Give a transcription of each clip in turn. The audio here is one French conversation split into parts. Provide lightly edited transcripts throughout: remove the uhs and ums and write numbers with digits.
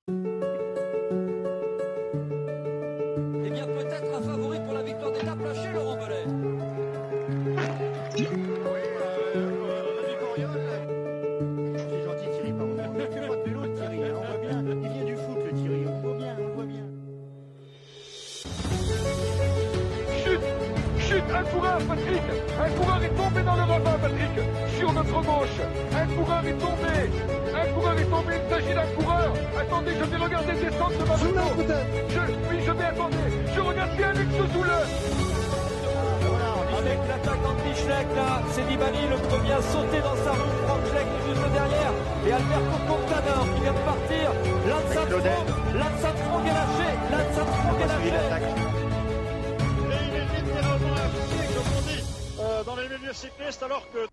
Eh bien, peut-être un favori pour la victoire d'étape lâché, Laurent Belay. Oui, l'ami Coriol. C'est gentil Thierry, pardon. Il fait pas de vélo le Thierry, hein, on voit bien. Il vient du foot le Thierry, on voit bien, on voit bien. Chute, chute, un coureur, Patrick. Un coureur est tombé dans le ravin, Patrick. Sur notre gauche. Un coureur est tombé. Un coureur est tombé. Il s'agit d'un coureur. Attendez, je vais regarder descendre de ma moto. Oui, je vais attendre. Je regarde bien Alex Zoule. Voilà, on dit Avec l'attaquant de Bichleck, là, c'est Nibali, le premier à sauter dans sa roue. Franck Schleck est juste derrière. Et Alberto Contador qui vient de partir. Lance Armstrong est lâché. Lance Armstrong est suivi lâché. l'attaque. Et il est littéralement impliqué, comme on dit, dans les milieux cyclistes, alors que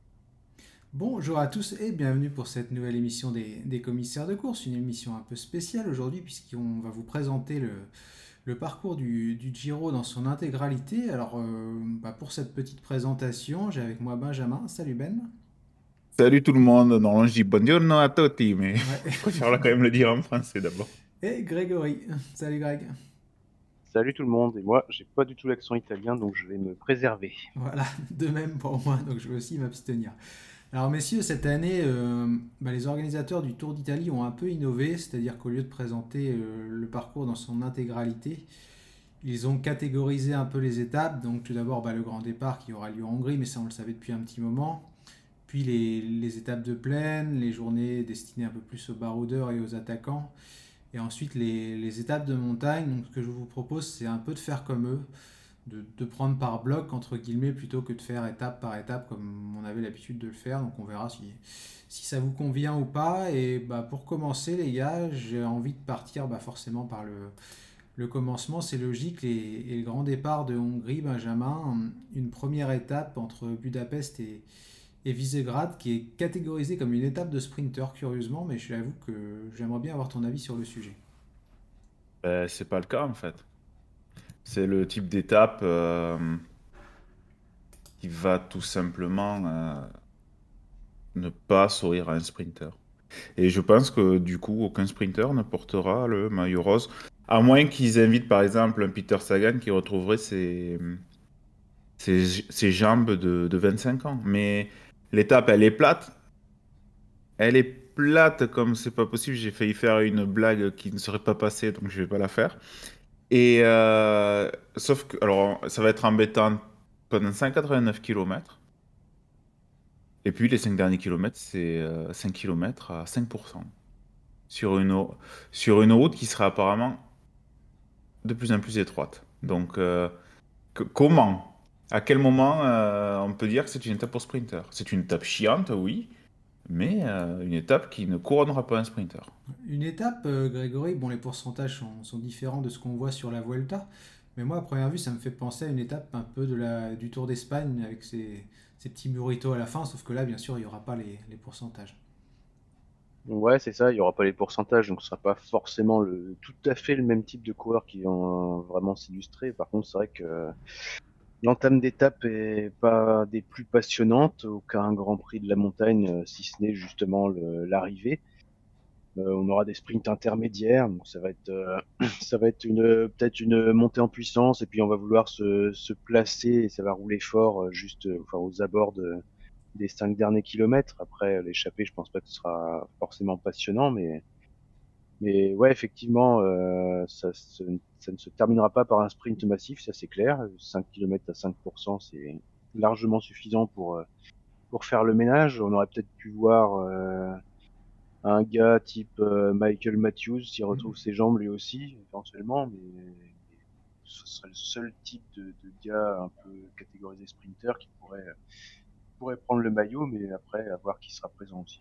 Bonjour à tous et bienvenue pour cette nouvelle émission des commissaires de course, une émission un peu spéciale aujourd'hui puisqu'on va vous présenter le parcours du Giro dans son intégralité. Alors pour cette petite présentation, j'ai avec moi Benjamin. Salut Ben. Salut tout le monde. Non, je dis buongiorno a tutti, mais Ouais. je préfère quand même le dire en français d'abord. Et Grégory. Salut Greg. Salut tout le monde, et moi j'ai pas du tout l'accent italien donc je vais me préserver. Voilà, de même pour moi, donc je vais aussi m'abstenir. Alors messieurs, cette année, les organisateurs du Tour d'Italie ont un peu innové, c'est-à-dire qu'au lieu de présenter le parcours dans son intégralité, ils ont catégorisé un peu les étapes. Donc tout d'abord le grand départ qui aura lieu en Hongrie, mais ça on le savait depuis un petit moment. Puis les étapes de plaine, les journées destinées un peu plus aux baroudeurs et aux attaquants. Et ensuite les étapes de montagne. Donc ce que je vous propose, c'est un peu de faire comme eux, de prendre par bloc, entre guillemets, plutôt que de faire étape par étape comme on avait l'habitude de le faire. Donc on verra si ça vous convient ou pas. Et pour commencer les gars, j'ai envie de partir forcément par le commencement, c'est logique, et le grand départ de Hongrie, Benjamin, une première étape entre Budapest et Visegrad qui est catégorisée comme une étape de sprinter curieusement, mais je l'avoue que j'aimerais bien avoir ton avis sur le sujet. C'est pas le cas en fait. C'est le type d'étape qui va tout simplement ne pas sourire à un sprinter. Et je pense que du coup, aucun sprinter ne portera le maillot rose, à moins qu'ils invitent par exemple un Peter Sagan qui retrouverait ses jambes de 25 ans. Mais l'étape, elle est plate. Elle est plate comme c'est pas possible. J'ai failli faire une blague qui ne serait pas passée, donc je vais pas la faire. Et sauf que, alors, ça va être embêtant pendant 189 km. Et puis les 5 derniers kilomètres, c'est 5 km à 5%. Sur une route qui sera apparemment de plus en plus étroite. Donc, comment? À quel moment on peut dire que c'est une étape pour sprinter? C'est une étape chiante, oui, mais une étape qui ne couronnera pas un sprinter. Une étape, Grégory, les pourcentages sont différents de ce qu'on voit sur la Vuelta, mais moi à première vue ça me fait penser à une étape un peu du Tour d'Espagne avec ces petits burritos à la fin, sauf que là bien sûr il n'y aura pas les pourcentages. Ouais, c'est ça, il y aura pas les pourcentages, donc ce sera pas forcément tout à fait le même type de coureur qui vont vraiment s'illustrer. Par contre, c'est vrai que l'entame d'étape est pas des plus passionnantes, aucun Grand Prix de la montagne, si ce n'est justement l'arrivée. On aura des sprints intermédiaires, donc ça va être ça va être peut-être une montée en puissance, et puis on va vouloir se placer et ça va rouler fort aux abords des 5 derniers kilomètres. Après l'échappée, je pense pas que ce sera forcément passionnant, mais ouais, effectivement, ça ne se terminera pas par un sprint massif, ça c'est clair. 5 km à 5%, c'est largement suffisant pour faire le ménage. On aurait peut-être pu voir un gars type Michael Matthews s'il retrouve ses jambes lui aussi, éventuellement, mais ce serait le seul type de gars un peu catégorisé sprinter qui pourrait prendre le maillot, mais après, à voir qui sera présent aussi.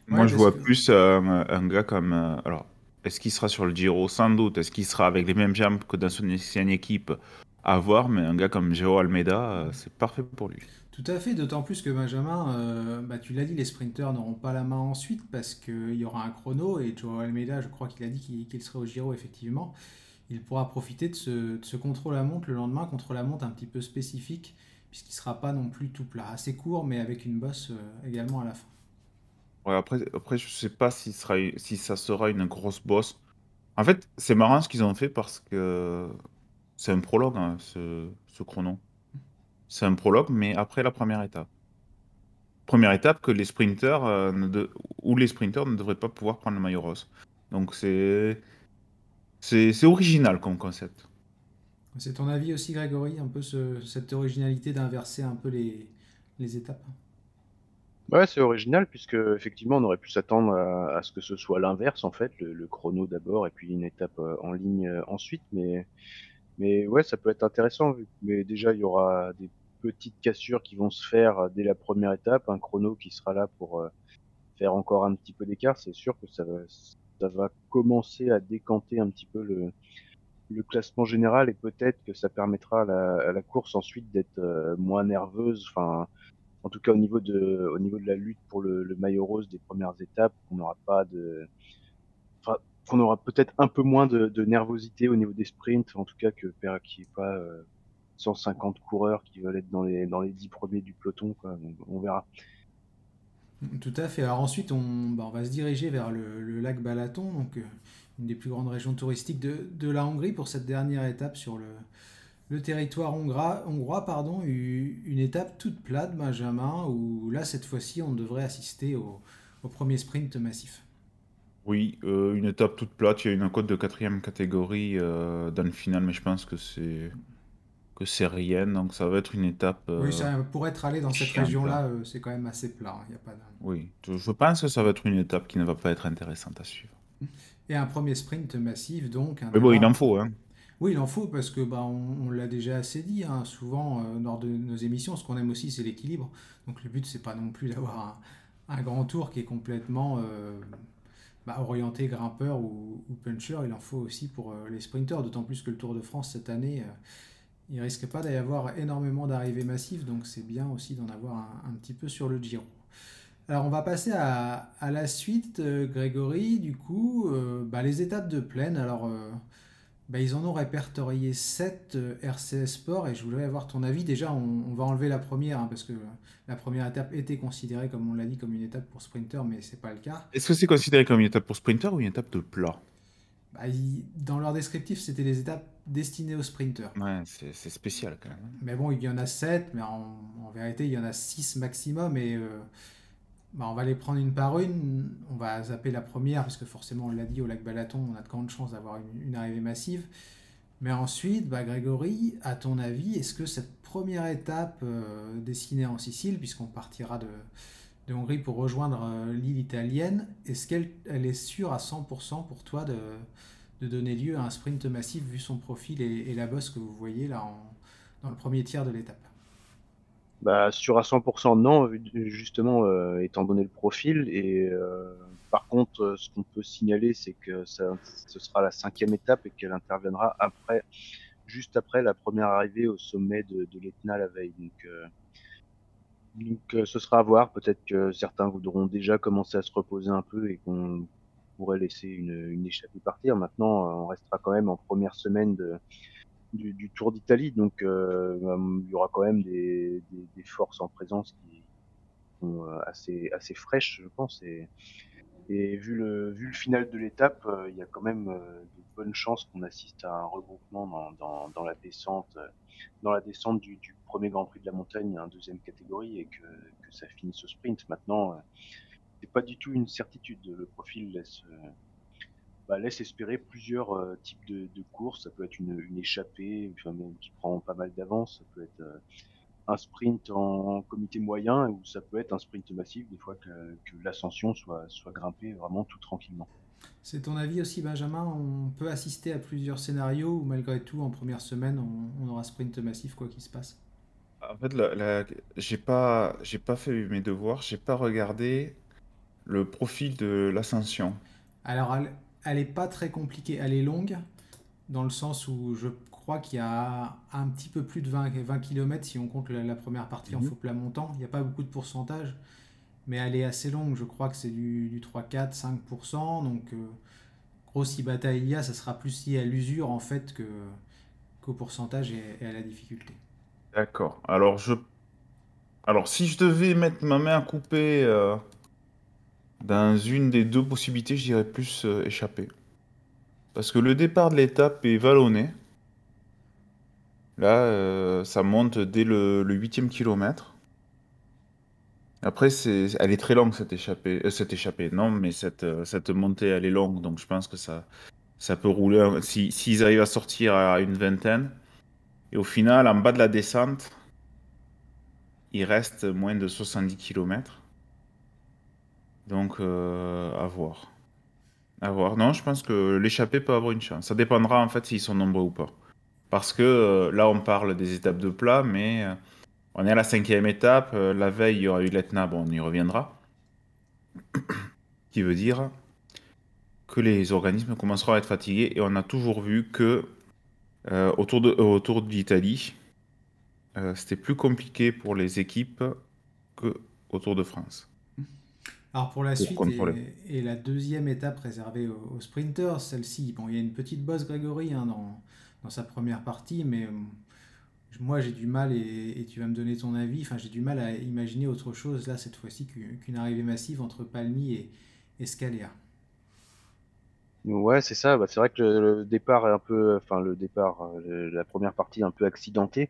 Moi, Ouais, je parce vois que plus un gars comme. Alors, est-ce qu'il sera sur le Giro? Sans doute. Est-ce qu'il sera avec les mêmes jambes que dans son ancienne équipe? À voir, mais un gars comme Joao Almeida, c'est parfait pour lui. tout à fait, d'autant plus que Benjamin, tu l'as dit, les sprinteurs n'auront pas la main ensuite parce qu'il y aura un chrono, et Joao Almeida, je crois qu'il a dit qu'il serait au Giro effectivement. Il pourra profiter de ce contrôle à montre le lendemain, contre la montre un petit peu spécifique, puisqu'il ne sera pas non plus tout plat. Assez court, mais avec une bosse également à la fin. Ouais, après, je sais pas si ça sera une grosse bosse. En fait, c'est marrant ce qu'ils ont fait parce que c'est un prologue, hein, ce chrono. C'est un prologue, mais après la première étape. Première étape que les sprinters, où les sprinters ne devraient pas pouvoir prendre le maillot rose. Donc c'est original comme concept. C'est ton avis aussi, Grégory, un peu cette originalité d'inverser un peu les étapes? Ouais, c'est original puisque effectivement on aurait pu s'attendre à ce que ce soit l'inverse en fait, le chrono d'abord et puis une étape en ligne ensuite, mais ouais, ça peut être intéressant. Mais déjà il y aura des petites cassures qui vont se faire dès la première étape, un chrono qui sera là pour faire encore un petit peu d'écart. C'est sûr que ça va commencer à décanter un petit peu le classement général et peut-être que ça permettra à la course ensuite d'être moins nerveuse. Enfin, en tout cas au niveau de la lutte pour le maillot rose des premières étapes, qu'on n'aura pas de, enfin, qu'on aura peut-être un peu moins de nervosité au niveau des sprints, en tout cas qu'il n'y ait pas 150 coureurs qui veulent être dans les 10 premiers du peloton, quoi. On verra. Tout à fait. Alors ensuite, on va se diriger vers le lac Balaton, donc une des plus grandes régions touristiques de la Hongrie pour cette dernière étape sur le territoire hongrois, pardon, une étape toute plate, Benjamin, où là, cette fois-ci, on devrait assister au premier sprint massif. Oui, une étape toute plate, il y a une cote de quatrième catégorie dans le final, mais je pense que c'est rien, donc ça va être une étape Oui, pour être allé dans cette chiante. région-là, c'est quand même assez plat, hein, y a pas de... Oui, je pense que ça va être une étape qui ne va pas être intéressante à suivre. Et un premier sprint massif, donc, un Mais bon, il en départ. faut, hein. Oui, il en faut parce que bah, on l'a déjà assez dit, hein, souvent lors de nos émissions, ce qu'on aime aussi c'est l'équilibre. Donc le but c'est pas non plus d'avoir un grand tour qui est complètement orienté grimpeur ou puncher, il en faut aussi pour les sprinteurs, d'autant plus que le Tour de France cette année, il risque pas d'y avoir énormément d'arrivées massives, donc c'est bien aussi d'en avoir un petit peu sur le Giro. Alors on va passer à la suite, Grégory, du coup, les étapes de plaine. Alors ils en ont répertorié 7 RCS Sport et je voudrais avoir ton avis. Déjà, on va enlever la première hein, parce que la première étape était considérée, comme on l'a dit, comme une étape pour sprinter, mais c'est pas le cas. Est-ce que c'est considéré comme une étape pour sprinter ou une étape de plat? Dans leur descriptif, c'était les étapes destinées aux sprinters. Ouais, c'est spécial quand même, hein. Mais bon, il y en a 7, mais en vérité, il y en a 6 maximum et on va les prendre une par une. On va zapper la première parce que forcément, on l'a dit, au lac Balaton, on a de grandes chances d'avoir une arrivée massive. Mais ensuite, Grégory, à ton avis, est-ce que cette première étape destinée en Sicile, puisqu'on partira de Hongrie pour rejoindre l'île italienne, est-ce qu'elle est sûre à 100% pour toi de donner lieu à un sprint massif vu son profil et la bosse que vous voyez là dans le premier tiers de l'étape? Bah, sûr à 100% non, justement, étant donné le profil. Et par contre, ce qu'on peut signaler, c'est que ce sera la 5e étape et qu'elle interviendra juste après la première arrivée au sommet de l'Etna la veille. Donc, ce sera à voir. Peut-être que certains voudront déjà commencer à se reposer un peu et qu'on pourrait laisser une échappée partir. Maintenant, on restera quand même en première semaine du Tour d'Italie, donc il y aura quand même des forces en présence qui sont assez fraîches, je pense. Et vu le final de l'étape, il y a quand même de bonnes chances qu'on assiste à un regroupement dans la descente du premier Grand Prix de la montagne en deuxième catégorie et que ça finisse au sprint. Maintenant, c'est pas du tout une certitude. Le profil laisse espérer plusieurs types de courses. Ça peut être une échappée qui prend pas mal d'avance. Ça peut être un sprint en comité moyen ou ça peut être un sprint massif des fois que l'ascension soit grimpée vraiment tout tranquillement. C'est ton avis aussi, Benjamin? On peut assister à plusieurs scénarios où malgré tout, en première semaine, on aura sprint massif quoi qu'il se passe. En fait, j'ai pas fait mes devoirs, j'ai pas regardé le profil de l'ascension. Alors, elle est pas très compliquée, elle est longue, dans le sens où je crois qu'il y a un petit peu plus de 20 km si on compte la première partie en faux plat montant. Il n'y a pas beaucoup de pourcentage, mais elle est assez longue. Je crois que c'est du 3, 4, 5%. Donc, gros, si bataille il y a, ça sera plus lié à l'usure en fait qu'au pourcentage et à la difficulté. D'accord. Alors, si je devais mettre ma main à couper dans une des deux possibilités, je dirais plus échapper. Parce que le départ de l'étape est vallonné. Là, ça monte dès le 8e kilomètre. Après, elle est très longue cette échappée. Non, mais cette montée, elle est longue, donc je pense que ça peut rouler. S'ils arrivent à sortir à une vingtaine, et au final, en bas de la descente, il reste moins de 70 kilomètres. Donc, à voir. À voir. Non, je pense que l'échappée peut avoir une chance. Ça dépendra en fait s'ils sont nombreux ou pas. Parce que là, on parle des étapes de plat, mais on est à la 5e étape. La veille, il y aura eu l'Etna, bon, on y reviendra. Qui veut dire que les organismes commenceront à être fatigués. Et on a toujours vu que autour de l'Italie, c'était plus compliqué pour les équipes que au Tour de France. Alors pour la Pour suite contrôler. et la deuxième étape réservée aux sprinters, celle-ci, bon, il y a une petite bosse Grégory hein, dans sa première partie, mais moi j'ai du mal, et tu vas me donner ton avis, enfin j'ai du mal à imaginer autre chose là cette fois-ci qu'une arrivée massive entre Palmy et Scalea. Ouais, c'est ça. Bah, c'est vrai que le départ est un peu, enfin la première partie est un peu accidentée,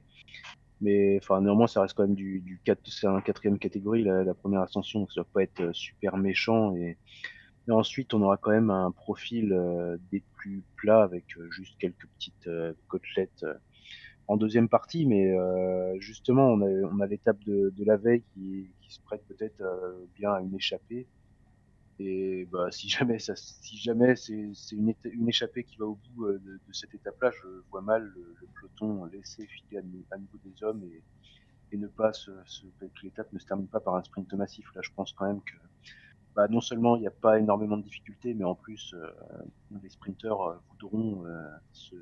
mais enfin néanmoins ça reste quand même du 4, c'est un quatrième catégorie la première ascension, donc ça doit pas être super méchant et ensuite on aura quand même un profil des plus plats avec juste quelques petites côtelettes en deuxième partie, mais justement on a l'étape de la veille qui se prête peut-être bien à une échappée. Et bah, si jamais c'est une échappée qui va au bout de cette étape-là, je vois mal le peloton laisser filer à niveau des hommes et ne pas que l'étape ne se termine pas par un sprint massif. Là, je pense quand même que bah, non seulement il n'y a pas énormément de difficultés, mais en plus les sprinteurs voudront se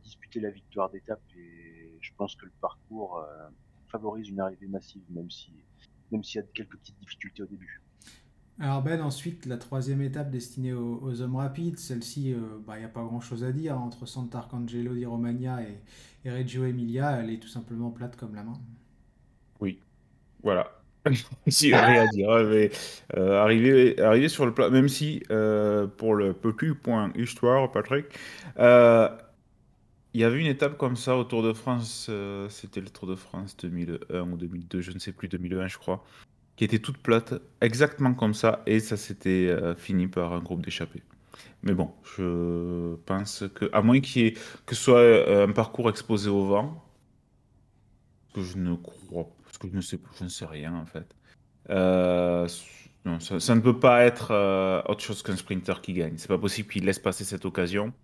disputer la victoire d'étape et je pense que le parcours favorise une arrivée massive, même s'il y a quelques petites difficultés au début. Alors Ben, ensuite, la troisième étape destinée aux hommes rapides, celle-ci, il n'y a pas grand-chose à dire, hein, entre Sant'Arcangelo di Romagna et Reggio Emilia, elle est tout simplement plate comme la main. Oui, voilà. Si, rien à dire, hein, mais arriver sur le plat, même si pour le petit point histoire, Patrick, euh, il y avait une étape comme ça au Tour de France, c'était le Tour de France 2001 ou 2002, je ne sais plus, 2001 je crois, qui était toute plate, exactement comme ça, et ça s'était fini par un groupe d'échappés. Mais bon, je pense que, à moins que ce soit un parcours exposé au vent, que je ne crois, parce que je ne sais rien en fait. Euh, non, ça ne peut pas être autre chose qu'un sprinter qui gagne. C'est pas possible qu'il laisse passer cette occasion.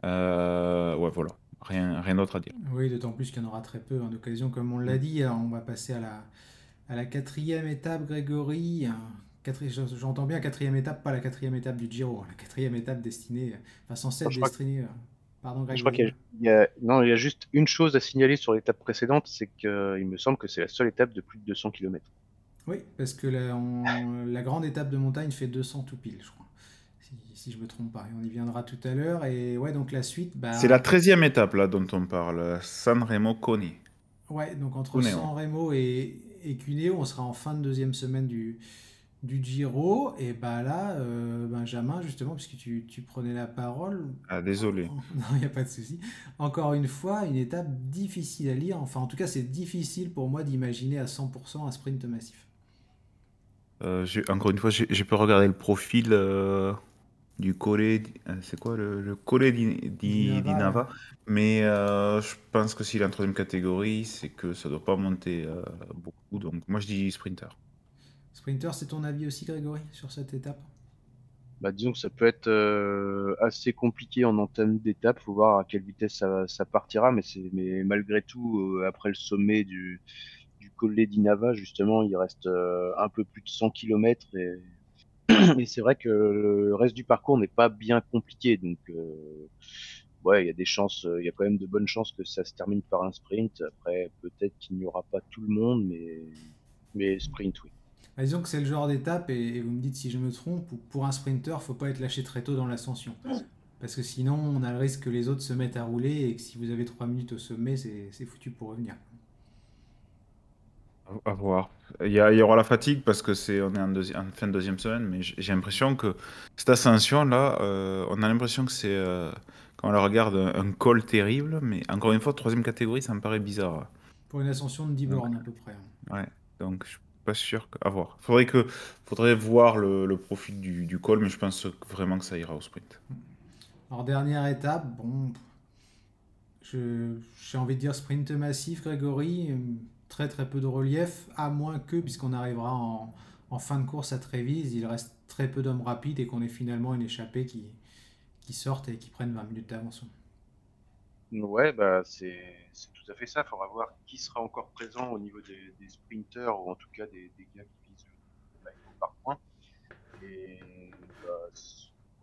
Ouais, voilà. Rien d'autre à dire. Oui, d'autant plus qu'il y en aura très peu en occasion, comme on l'a dit. Alors, on va passer à la quatrième étape, Grégory. J'entends bien quatrième étape, pas la quatrième étape du Giro, la quatrième étape destinée, enfin censée Enfin, être destinée. Pardon, je crois Grégory. non, il y a juste une chose à signaler sur l'étape précédente, c'est que il me semble que c'est la seule étape de plus de 200 km. Oui, parce que la grande étape de montagne fait 200 tout pile, je crois. Si je me trompe pas. Et on y viendra tout à l'heure. Et ouais, donc la suite, C'est la bah, 13e étape là dont on parle, San Remo Coni. ouais, donc entre Cuneo. San Remo et Cuneo, on sera en fin de deuxième semaine du Giro. Et bah là, Benjamin, justement, puisque tu prenais la parole, Ah, désolé. non, il n'y a pas de souci. Encore une fois, une étape difficile à lire. Enfin, en tout cas, c'est difficile pour moi d'imaginer à 100% un sprint massif. Encore une fois, j'ai pas regardé le profil du Colle. C'est quoi le Colle di Dinava, ouais. Nava? Mais je pense que s'il est en troisième catégorie, c'est que ça doit pas monter beaucoup. Donc moi je dis sprinter. Sprinter, c'est ton avis aussi, Grégory, sur cette étape? Bah, disons que ça peut être assez compliqué en entame d'étape. Faut voir à quelle vitesse ça partira, mais malgré tout, après le sommet du Colle di Nava, justement, il reste un peu plus de 100 km et c'est vrai que le reste du parcours n'est pas bien compliqué. Donc, ouais, il y a des chances, il y a quand même de bonnes chances que ça se termine par un sprint. Après, peut-être qu'il n'y aura pas tout le monde, mais sprint, oui. Bah, disons que c'est le genre d'étape, et vous me dites si je me trompe, où pour un sprinter, faut pas être lâché très tôt dans l'ascension. Parce que sinon, on a le risque que les autres se mettent à rouler, et que si vous avez 3 minutes au sommet, c'est foutu pour revenir. À voir. Il y aura la fatigue parce que on est en fin de deuxième semaine, mais j'ai l'impression que cette ascension-là, on a l'impression que quand on la regarde, un col terrible, mais encore une fois, troisième catégorie, ça me paraît bizarre. Pour une ascension de 10 Donc, bornes à peu près, hein. ouais. Donc, je suis pas sûr à voir. Faudrait voir le profil du col, mais je pense vraiment que ça ira au sprint. Alors, dernière étape, bon, j'ai envie de dire sprint massif, Grégory. Très très peu de relief, à moins que, puisqu'on arrivera en fin de course à Trévise, il reste très peu d'hommes rapides et qu'on ait finalement une échappée qui sortent et qui prennent 20 minutes d'avance. Ouais, bah c'est tout à fait ça. Il faudra voir qui sera encore présent au niveau des sprinters ou en tout cas des gars qui visent le maillot par point. Et bah,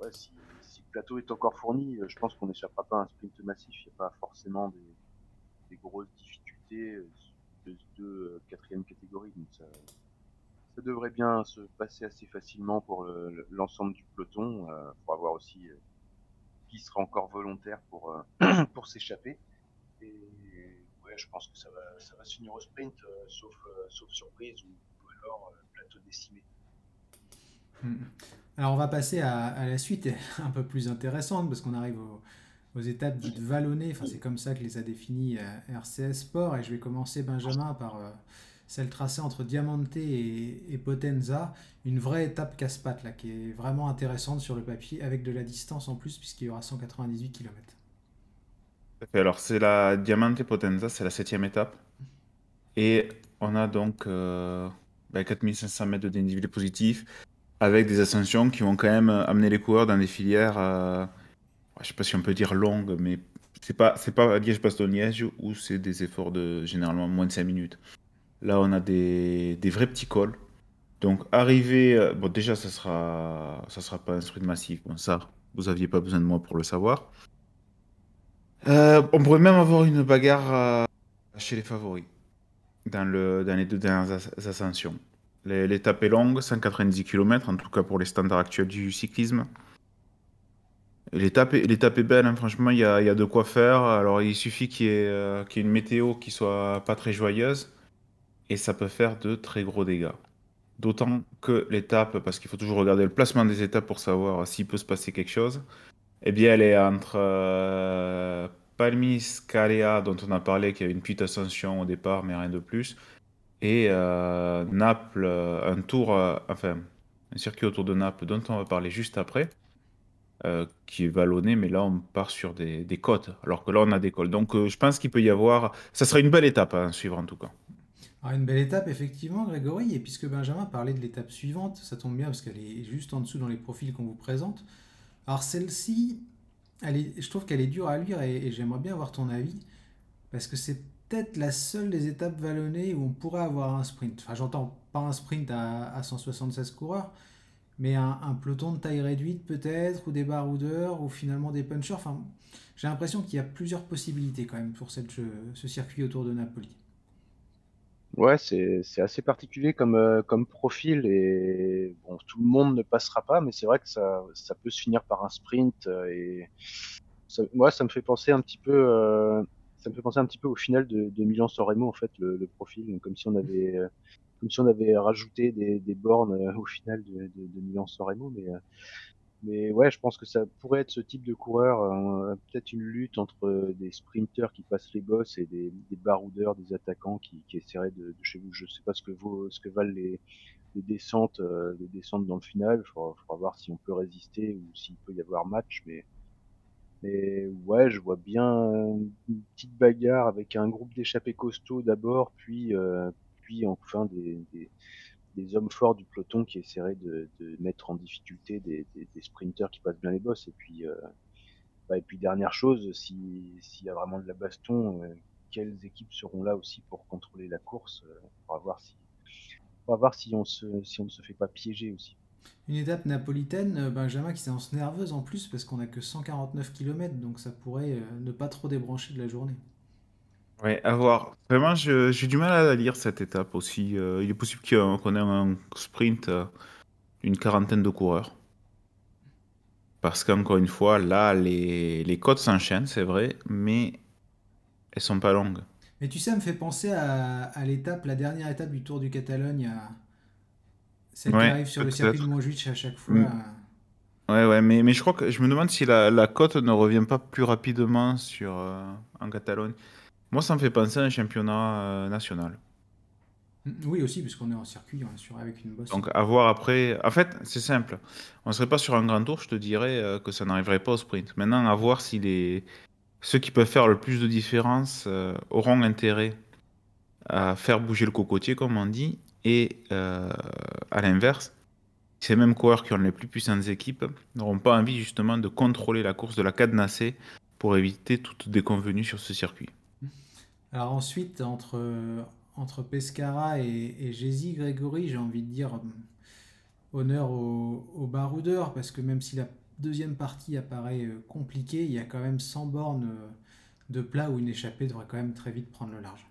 ouais, si le plateau est encore fourni, je pense qu'on n'échappera pas à un sprint massif. Il n'y a pas forcément des grosses difficultés de quatrième catégorie. Donc ça devrait bien se passer assez facilement pour l'ensemble du peloton. Il faudra voir aussi qui sera encore volontaire pour s'échapper. Et ouais, je pense que ça va se finir au sprint, sauf surprise ou alors plateau décimé. Mm. Alors on va passer à la suite un peu plus intéressante parce qu'on arrive aux étapes dites vallonnées. Enfin, c'est comme ça que les a définies RCS Sport. Et je vais commencer, Benjamin, par celle tracée entre Diamante et Potenza. Une vraie étape casse-pattes là, qui est vraiment intéressante sur le papier avec de la distance en plus puisqu'il y aura 198 km. Alors, c'est la Diamante Potenza, c'est la septième étape. Et on a donc 4500 mètres de dénivelé positif, avec des ascensions qui vont quand même amener les coureurs dans des filières, je sais pas si on peut dire longues, mais c'est pas Liège-Bastogne-Liège où c'est des efforts de généralement moins de 5 minutes. Là, on a des vrais petits cols. Donc, arriver, bon, déjà, ça sera pas un sprint massif. Bon, ça, vous aviez pas besoin de moi pour le savoir. On pourrait même avoir une bagarre chez les favoris dans les deux dernières ascensions. L'étape est longue, 190 km, en tout cas pour les standards actuels du cyclisme. L'étape est belle, hein, franchement, il y a de quoi faire. Alors, il suffit qu'il y ait une météo qui soit pas très joyeuse, et ça peut faire de très gros dégâts. D'autant que l'étape, parce qu'il faut toujours regarder le placement des étapes pour savoir s'il peut se passer quelque chose, eh bien, elle est entre Palmis, Calea, dont on a parlé, qui a une petite ascension au départ, mais rien de plus, et Naples, enfin, un circuit autour de Naples, dont on va parler juste après, qui est vallonné, mais là, on part sur des côtes, alors que là, on a des cols. Donc, je pense qu'il peut y avoir. Ça sera une belle étape à suivre, en tout cas. Alors une belle étape effectivement, Grégory, et puisque Benjamin parlait de l'étape suivante, ça tombe bien parce qu'elle est juste en dessous dans les profils qu'on vous présente. Alors celle-ci, je trouve qu'elle est dure à lire et j'aimerais bien avoir ton avis, parce que c'est peut-être la seule des étapes vallonnées où on pourrait avoir un sprint. Enfin, j'entends pas un sprint à 176 coureurs, mais un peloton de taille réduite peut-être, ou des baroudeurs, ou finalement des punchers. Enfin, j'ai l'impression qu'il y a plusieurs possibilités quand même pour ce circuit autour de Napoli. Ouais, c'est assez particulier comme profil et bon, tout le monde ne passera pas, mais c'est vrai que ça peut se finir par un sprint et moi ça me fait penser un petit peu ça me fait penser un petit peu au final de Milan-San Remo en fait le profil comme si on avait rajouté des bornes au final de Milan-San Remo mais ouais, je pense que ça pourrait être ce type de coureur, peut-être une lutte entre des sprinters qui passent les bosses et des baroudeurs, des attaquants qui essaieraient de chez vous. Je sais pas ce que valent les descentes dans le final. Faudra voir si on peut résister ou s'il peut y avoir match. Mais ouais, je vois bien une petite bagarre avec un groupe d'échappés costauds d'abord, puis enfin des hommes forts du peloton qui essaieraient de mettre en difficulté des sprinters qui passent bien les bosses. Et puis dernière chose, s'il y a vraiment de la baston, quelles équipes seront là aussi pour contrôler la course on va voir si on ne se fait pas piéger aussi. Une étape napolitaine, Benjamin, qui s'annonce nerveuse en plus parce qu'on a que 149 km, donc ça pourrait ne pas trop débrancher de la journée. Ouais, à voir. Vraiment, j'ai du mal à la lire cette étape aussi. Il est possible qu'on ait un sprint d'une quarantaine de coureurs. Parce qu'encore une fois, là, les côtes s'enchaînent, c'est vrai, mais elles sont pas longues. Mais tu sais, ça me fait penser à la dernière étape du Tour du Catalogne, celle qui Ouais, arrive sur le circuit de peut-être. Montjuïc à chaque fois. Mm. Ouais, ouais, mais je crois que je me demande si la cote ne revient pas plus rapidement en Catalogne. Moi, ça me fait penser à un championnat national. Oui, aussi, parce qu'on est en circuit, on est sur, avec une bosse. Donc, à voir après. En fait, c'est simple. On ne serait pas sur un grand tour, je te dirais que ça n'arriverait pas au sprint. Maintenant, à voir si ceux qui peuvent faire le plus de différence auront intérêt à faire bouger le cocotier, comme on dit, et à l'inverse, ces mêmes coureurs qui ont les plus puissantes équipes n'auront pas envie justement de contrôler la course, de la cadenasser pour éviter toute déconvenue sur ce circuit. Alors ensuite, entre Pescara et Jésy Grégory, j'ai envie de dire honneur aux baroudeurs, parce que même si la deuxième partie apparaît compliquée, il y a quand même 100 bornes de plat où une échappée devrait quand même très vite prendre le large.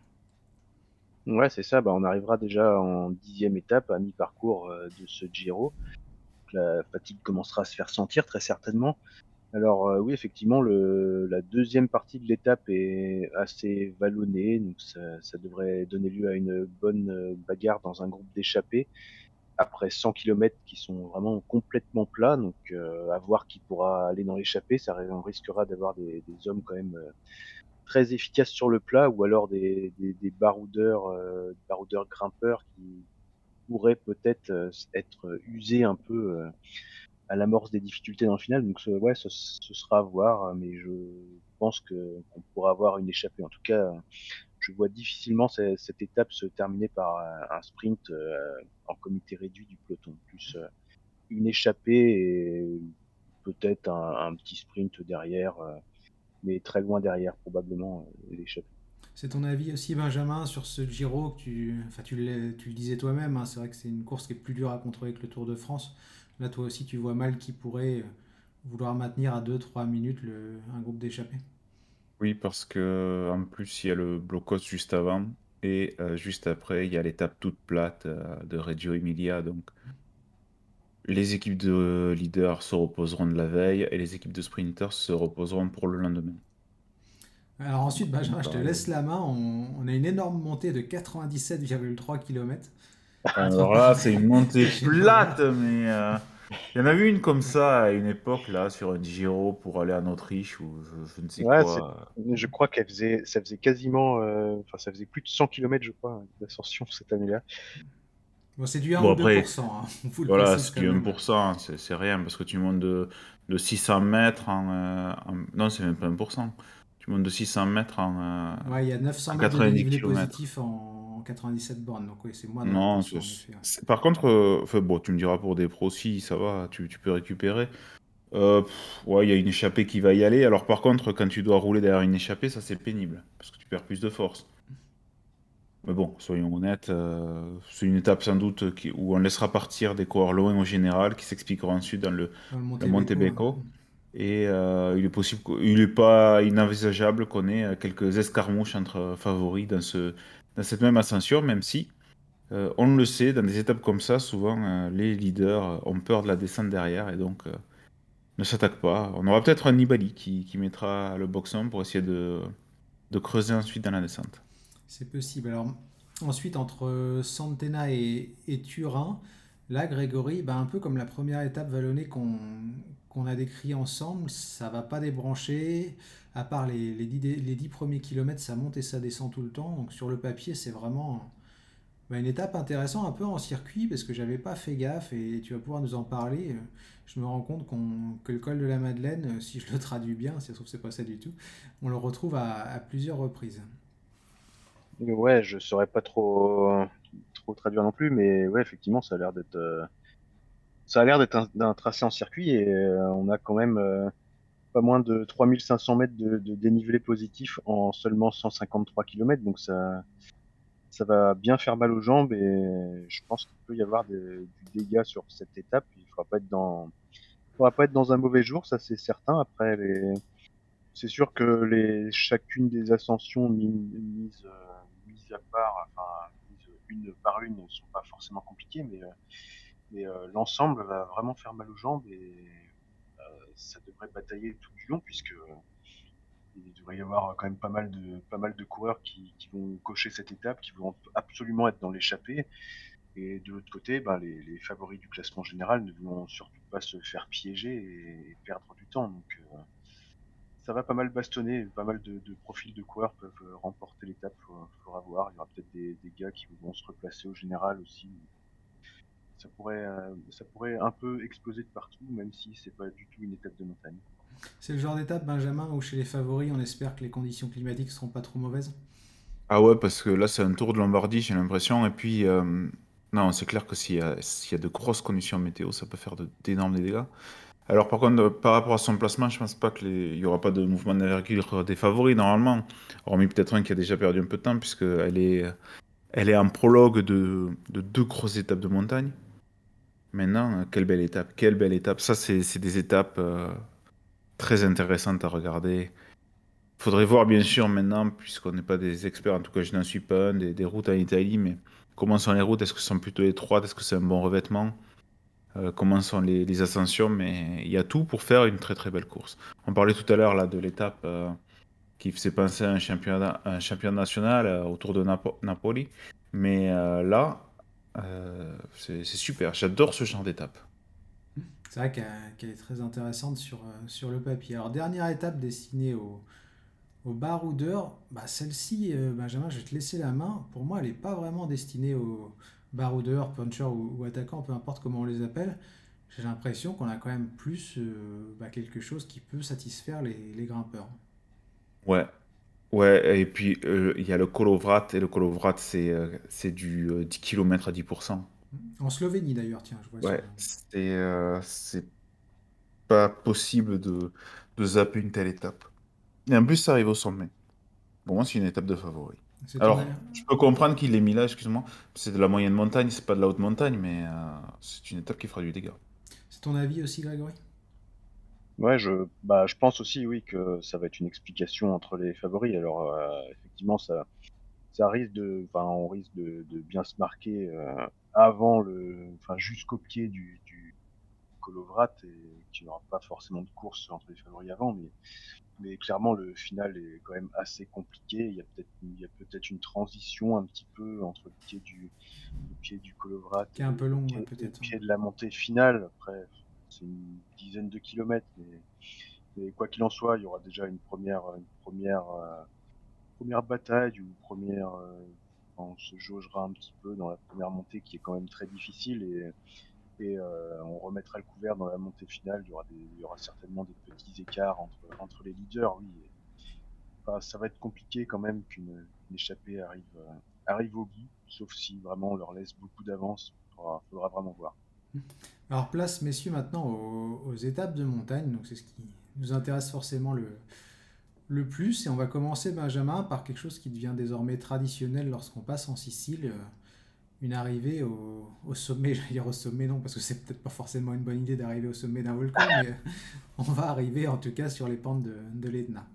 Ouais, c'est ça. Bah, on arrivera déjà en 10e étape, à mi-parcours de ce Giro. Donc, la fatigue commencera à se faire sentir très certainement. Alors oui, effectivement, la deuxième partie de l'étape est assez vallonnée, donc ça devrait donner lieu à une bonne bagarre dans un groupe d'échappés. Après 100 km qui sont vraiment complètement plats, donc à voir qui pourra aller dans l'échappée. On risquera d'avoir des hommes quand même très efficaces sur le plat, ou alors des baroudeurs grimpeurs qui pourraient peut-être être usés un peu à l'amorce des difficultés dans le final. Donc ouais, ce sera à voir, mais je pense qu'on pourra avoir une échappée. En tout cas, je vois difficilement cette étape se terminer par un sprint en comité réduit du peloton, plus une échappée et peut-être un petit sprint derrière, mais très loin derrière probablement l'échappée. C'est ton avis aussi, Benjamin, sur ce Giro que enfin, tu le disais toi-même, hein, c'est vrai que c'est une course qui est plus dure à contrôler que le Tour de France. Là, toi aussi, tu vois mal qui pourrait vouloir maintenir à 2-3 minutes un groupe d'échappés. Oui, parce que en plus, il y a le blocos juste avant et juste après, il y a l'étape toute plate de Reggio Emilia. Donc, les équipes de leaders se reposeront de la veille et les équipes de sprinters se reposeront pour le lendemain. Alors ensuite, Donc, ça me Benjamin, je te paraît. laisse la main. On a une énorme montée de 97,3 km entre Alors là, c'est Paris une montée et plate, Genova. mais il y en a eu une comme ça à une époque là sur un Giro pour aller en Autriche ou je ne sais Ouais, quoi. je crois ça faisait quasiment, enfin ça faisait plus de 100 km je crois d'ascension cette année-là. Bon, c'est du 1 Bon ou après, 2%, hein, on vous le voilà, précise c'est quand du même. 1%, c'est rien parce que tu montes de 600 mètres non, c'est même pas 1%. Tu montes de 600 mètres Ouais, il y a 900 en mètres de 90 dénivelé km. positif en 97 bornes, donc oui, c'est moindre que Non, 200 en effet. Ouais. par contre, enfin, bon, tu me diras pour des pros, si ça va, tu peux récupérer. Ouais, il y a une échappée qui va y aller. Alors par contre, quand tu dois rouler derrière une échappée, ça c'est pénible, parce que tu perds plus de force. Mais bon, soyons honnêtes, c'est une étape sans doute où on laissera partir des coureurs loin au général, qui s'expliqueront ensuite dans Dans le le Montebello. Montebello. Et il est possible, il n'est pas inenvisageable qu'on ait quelques escarmouches entre favoris dans cette même ascension, même si, on le sait, dans des étapes comme ça, souvent les leaders ont peur de la descente derrière et donc ne s'attaque pas. On aura peut-être un Nibali qui mettra le boxon pour essayer de creuser ensuite dans la descente. C'est possible. Alors ensuite, entre Santena et Turin, là, Grégory, un peu comme la première étape vallonnée qu'on a décrit ensemble, ça va pas débrancher. À part les 10 premiers kilomètres, ça monte et ça descend tout le temps. Donc sur le papier, c'est vraiment une étape intéressante, un peu en circuit, parce que j'avais pas fait gaffe et tu vas pouvoir nous en parler. Je me rends compte que le col de la Madeleine, si je le traduis bien, si ça se trouve c'est pas ça du tout, on le retrouve à plusieurs reprises. Ouais, je saurais pas trop traduire non plus, mais ouais, effectivement, ça a l'air d'être d'un tracé en circuit et on a quand même pas moins de 3500 mètres de dénivelé positif en seulement 153 km, donc ça va bien faire mal aux jambes et je pense qu'il peut y avoir du dégât sur cette étape. Il faudra pas être dans un mauvais jour, ça c'est certain. Après, c'est sûr que chacune des ascensions mises à part, enfin mises une par une, ne sont pas forcément compliquées, mais l'ensemble va vraiment faire mal aux jambes et ça devrait batailler tout du long puisque il devrait y avoir quand même pas mal de coureurs qui vont cocher cette étape, qui vont absolument être dans l'échappée. Et de l'autre côté, les favoris du classement général ne vont surtout pas se faire piéger et perdre du temps. Donc ça va pas mal bastonner, pas mal de profils de coureurs peuvent remporter l'étape, faudra voir. Il y aura peut-être des gars qui vont se replacer au général aussi. Ça pourrait un peu exploser de partout, même si c'est pas du tout une étape de montagne. C'est le genre d'étape, Benjamin, où chez les favoris, on espère que les conditions climatiques seront pas trop mauvaises. Ah ouais, parce que là, c'est un tour de Lombardie, j'ai l'impression. Et puis, non, c'est clair que s'il y a de grosses conditions météo, ça peut faire d'énormes dégâts. Alors, par contre, par rapport à son placement, je pense pas il y aura pas de mouvement d'envergure des favoris, normalement. Hormis peut-être un qui a déjà perdu un peu de temps, puisqu'elle est en prologue de deux grosses étapes de montagne. Maintenant, quelle belle étape, quelle belle étape. Ça, c'est des étapes très intéressantes à regarder. Faudrait voir, bien sûr, maintenant, puisqu'on n'est pas des experts, en tout cas, je n'en suis pas un, des routes en Italie, mais comment sont les routes? Est-ce que ce sont plutôt étroites? Est-ce que c'est un bon revêtement? Comment sont les ascensions? Mais il y a tout pour faire une très très belle course. On parlait tout à l'heure là de l'étape qui faisait penser à un championnat national autour de Napoli, mais là, c'est super. J'adore ce genre d'étape. C'est vrai qu'elle est très intéressante sur le papier. Alors, dernière étape destinée au baroudeur, celle-ci, Benjamin, je vais te laisser la main. Pour moi, elle n'est pas vraiment destinée aux baroudeurs, punchers ou attaquants, peu importe comment on les appelle. J'ai l'impression qu'on a quand même plus quelque chose qui peut satisfaire les grimpeurs. Ouais, ouais, et puis il y a le Kolovrat, et le Kolovrat, c'est du 10 km à 10%. En Slovénie d'ailleurs, tiens, je vois sur Ouais, c'est pas possible de zapper une telle étape. Et en plus, ça arrive au sommet. Pour moi, c'est une étape de favori. C'est ton avis. Alors, je peux comprendre qu'il l'ait mis là, excuse-moi. C'est de la moyenne montagne, c'est pas de la haute montagne, mais c'est une étape qui fera du dégât. C'est ton avis aussi, Grégory? Ouais, je pense aussi, oui, que ça va être une explication entre les favoris. Alors, effectivement, ça risque on risque de bien se marquer jusqu'au pied du Kolovrat et qu'il n'y aura pas forcément de course entre les favoris avant, mais clairement le final est quand même assez compliqué. Il y a peut-être une transition un petit peu entre le pied du Kolovrat Qui est un peu long, et le peut-être. pied de la montée finale. Après, c'est une dizaine de kilomètres, mais quoi qu'il en soit, il y aura déjà une première bataille ou on se jaugera un petit peu dans la première montée qui est quand même très difficile et on remettra le couvert dans la montée finale. Il y aura certainement des petits écarts entre les leaders, oui. Ça va être compliqué quand même qu'une échappée arrive au bout, sauf si vraiment on leur laisse beaucoup d'avance. Faudra vraiment voir. Alors place, messieurs, maintenant aux étapes de montagne. Donc c'est ce qui nous intéresse forcément le plus. Et on va commencer, Benjamin, par quelque chose qui devient désormais traditionnel lorsqu'on passe en Sicile. Une arrivée au sommet, j'allais dire au sommet, non, parce que c'est peut-être pas forcément une bonne idée d'arriver au sommet d'un volcan, mais on va arriver en tout cas sur les pentes de l'Etna.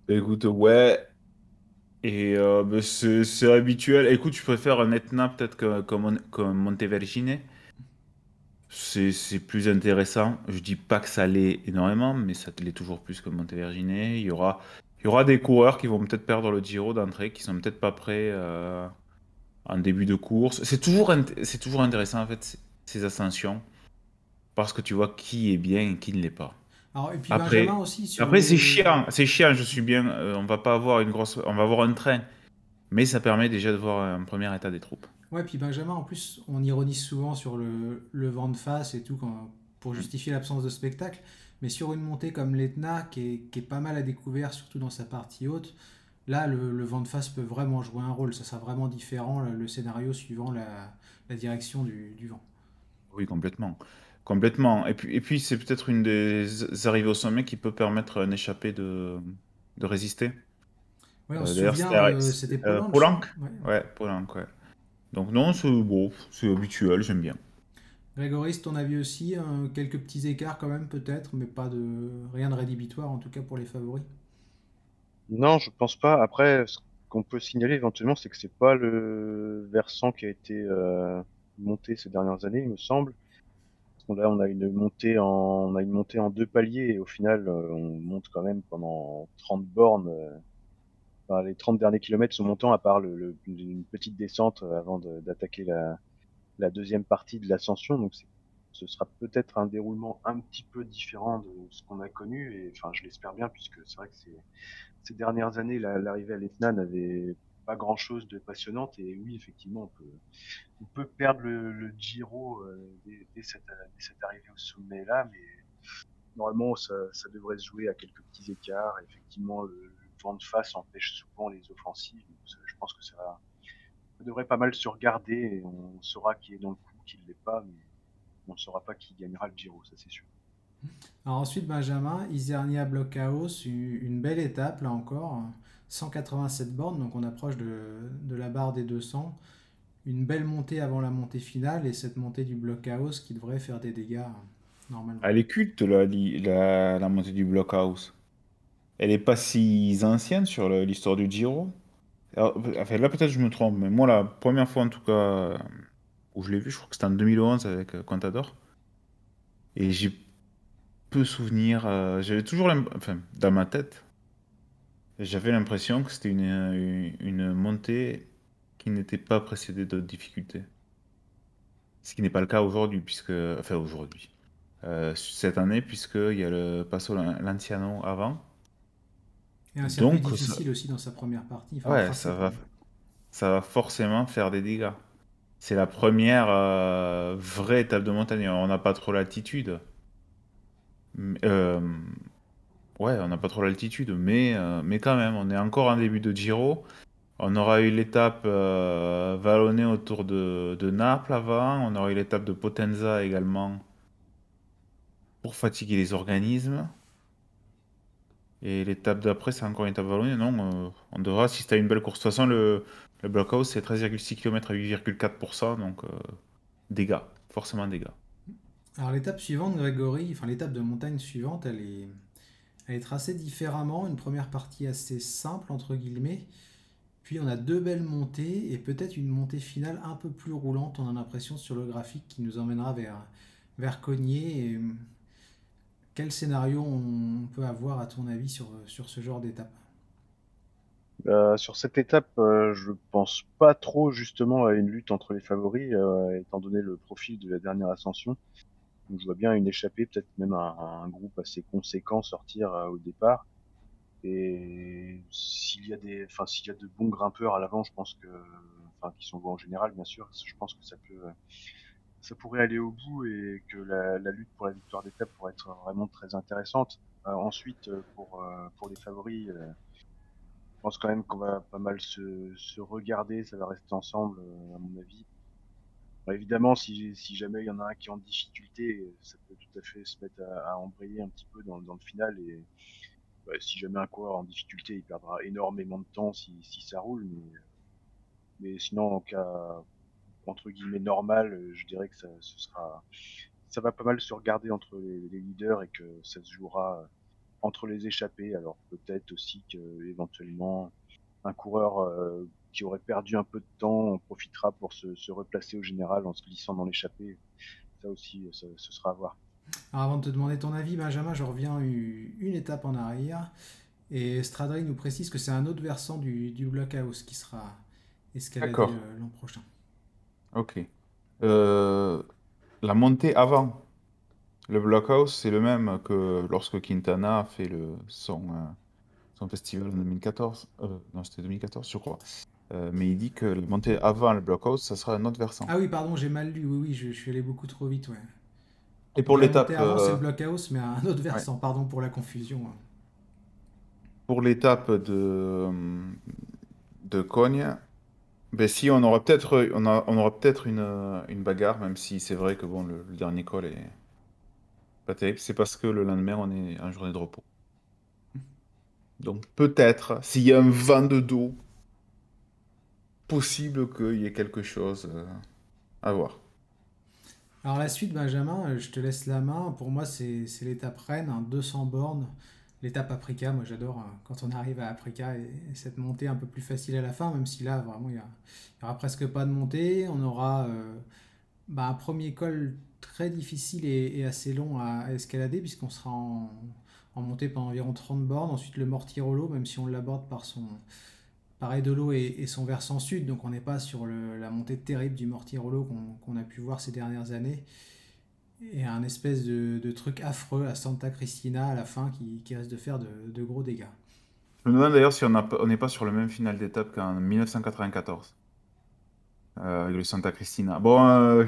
Écoute, ouais, et c'est habituel. Écoute, je préfère un Etna peut-être comme Montevergine. C'est plus intéressant. Je dis pas que ça l'est énormément, mais ça l'est toujours plus que Montevergine. Il y aura des coureurs qui vont peut-être perdre le Giro d'entrée, qui sont peut-être pas prêts en début de course. C'est toujours intéressant en fait ces ascensions, parce que tu vois qui est bien et qui ne l'est pas. Alors, et puis Après, Benjamin aussi sur après c'est les... chiant, c'est chiant. Je suis bien. On va pas avoir on va avoir un train, mais ça permet déjà de voir un premier état des troupes. Ouais, puis Benjamin, en plus, on ironise souvent sur le vent de face et tout pour Mm. justifier l'absence de spectacle. Mais sur une montée comme l'Etna, qui est pas mal à découvert, surtout dans sa partie haute, là, le vent de face peut vraiment jouer un rôle. Ça sera vraiment différent, le scénario, suivant la direction du vent. Oui, complètement. Complètement. Et puis c'est peut-être une des arrivées au sommet qui peut permettre à un échappé de résister. Ouais, on se D'ailleurs, souvient, c'était Polanche, hein. Poulenc. Ouais. Ouais, Poulenc, ouais. Donc non, c'est bon, c'est habituel, j'aime bien. Grégory, c'est ton avis aussi, quelques petits écarts quand même, peut-être, mais rien de rédhibitoire, en tout cas pour les favoris. Non, je pense pas. Après, ce qu'on peut signaler éventuellement, c'est que c'est pas le versant qui a été monté ces dernières années, il me semble. Là, on a une montée en 2 paliers et au final, on monte quand même pendant 30 bornes. Enfin, les 30 derniers kilomètres sont montants à part une petite descente avant d'attaquer la deuxième partie de l'ascension. Donc ce sera peut-être un déroulement un petit peu différent de ce qu'on a connu et enfin je l'espère bien puisque c'est vrai que ces dernières années l'arrivée à l'Etna n'avait pas grand chose de passionnante et oui effectivement on peut perdre le Giro dès cette arrivée au sommet là mais normalement ça devrait se jouer à quelques petits écarts. Effectivement le vent de face empêche souvent les offensives. Donc, je pense que ça devrait pas mal se regarder et on saura qui est dans le coup, qui ne l'est pas, mais on ne saura pas qui gagnera le Giro, ça c'est sûr. Alors ensuite, Benjamin, Isernia Blockhaus, une belle étape là encore, 187 bornes, donc on approche de la barre des 200. Une belle montée avant la montée finale et cette montée du Blockhaus qui devrait faire des dégâts normalement. Elle est culte, la montée du Blockhouse. Elle est pas si ancienne sur l'histoire du Giro. Alors, enfin, là, peut-être je me trompe, mais moi, la première fois, en tout cas, où je l'ai vu, je crois que c'était en 2011 avec Contador. Et j'ai peu souvenir. J'avais toujours, enfin, dans ma tête, j'avais l'impression que c'était une montée qui n'était pas précédée de difficultés. Ce qui n'est pas le cas aujourd'hui, puisque, enfin, aujourd'hui. Cette année, puisqu'il y a le Passo Lanciano avant. Et un circuit Donc, difficile aussi dans sa première partie. Enfin, ouais, tracé, ça va forcément faire des dégâts. C'est la première vraie étape de montagne. On n'a pas trop l'altitude. Ouais, on n'a pas trop l'altitude, mais quand même, on est encore en début de Giro. On aura eu l'étape vallonnée autour de Naples avant. On aura eu l'étape de Potenza également pour fatiguer les organismes. Et l'étape d'après, c'est encore une étape vallonnée. Non, on devra assister à une belle course. De toute façon, le Blockhouse, c'est 13,6 km à 8,4%. Donc, dégâts. Forcément dégâts. Alors l'étape suivante, Grégory, enfin l'étape de montagne suivante, elle est tracée différemment. Une première partie assez simple, entre guillemets. Puis on a 2 belles montées et peut-être une montée finale un peu plus roulante, on a l'impression sur le graphique qui nous emmènera vers Cognier. Et quel scénario on peut avoir à ton avis sur ce genre d'étape? Sur cette étape, je pense pas trop justement à une lutte entre les favoris, étant donné le profil de la dernière ascension. Donc, je vois bien une échappée, peut-être même un groupe assez conséquent sortir au départ. Et s'il y a de bons grimpeurs à l'avant, je pense que, enfin, qui sont bons en général, bien sûr, je pense que ça pourrait aller au bout et que la lutte pour la victoire d'étape pourrait être vraiment très intéressante. Ensuite, pour les favoris, je pense quand même qu'on va pas mal se regarder, ça va rester ensemble, à mon avis. Alors, évidemment, si jamais il y en a un qui est en difficulté, ça peut tout à fait se mettre à embrayer un petit peu dans le final et si jamais un coureur en difficulté, il perdra énormément de temps si ça roule, mais sinon en cas entre guillemets normal, je dirais que ça va pas mal se regarder entre les leaders et que ça se jouera entre les échappés. Alors peut-être aussi que éventuellement un coureur qui aurait perdu un peu de temps en profitera pour se replacer au général en se glissant dans l'échappée. Ça aussi, ce sera à voir. Alors avant de te demander ton avis, Benjamin, je reviens une étape en arrière. Et Stradrey nous précise que c'est un autre versant du Blockhouse qui sera escaladé D'accord. l'an prochain. Ok. La montée avant le Blockhouse, c'est le même que lorsque Quintana a fait son festival en 2014. Non, c'était 2014, je crois. Mais il dit que la montée avant le Blockhouse, ça sera un autre versant. Ah oui, pardon, j'ai mal lu. Oui, je suis allé beaucoup trop vite, ouais. Et Donc pour la l'étape, montée avant, c'est le Blockhouse, mais un autre ouais. versant. Pardon pour la confusion. Pour l'étape de Cogne, ben si on aura peut-être on aura peut-être une bagarre, même si c'est vrai que bon le dernier col est pas terrible, c'est parce que le lendemain on est en journée de repos. Donc peut-être, s'il y a un vent de dos, possible qu'il y ait quelque chose à voir. Alors la suite, Benjamin, je te laisse la main. Pour moi, c'est l'étape Rennes, 200 bornes. L'étape Africa, moi j'adore quand on arrive à Africa et cette montée un peu plus facile à la fin, même si là vraiment il y aura presque pas de montée. On aura un premier col très difficile et assez long à escalader, puisqu'on sera en montée pendant environ 30 bornes. Ensuite, le Mortirolo, même si on l'aborde par Edolo et son versant sud, donc on n'est pas sur la montée terrible du Mortirolo qu'on a pu voir ces dernières années. Et un espèce de truc affreux à Santa Cristina à la fin qui risque de faire de gros dégâts. Je me demande d'ailleurs si on n'est pas sur le même final d'étape qu'en 1994, avec le Santa Cristina. Bon,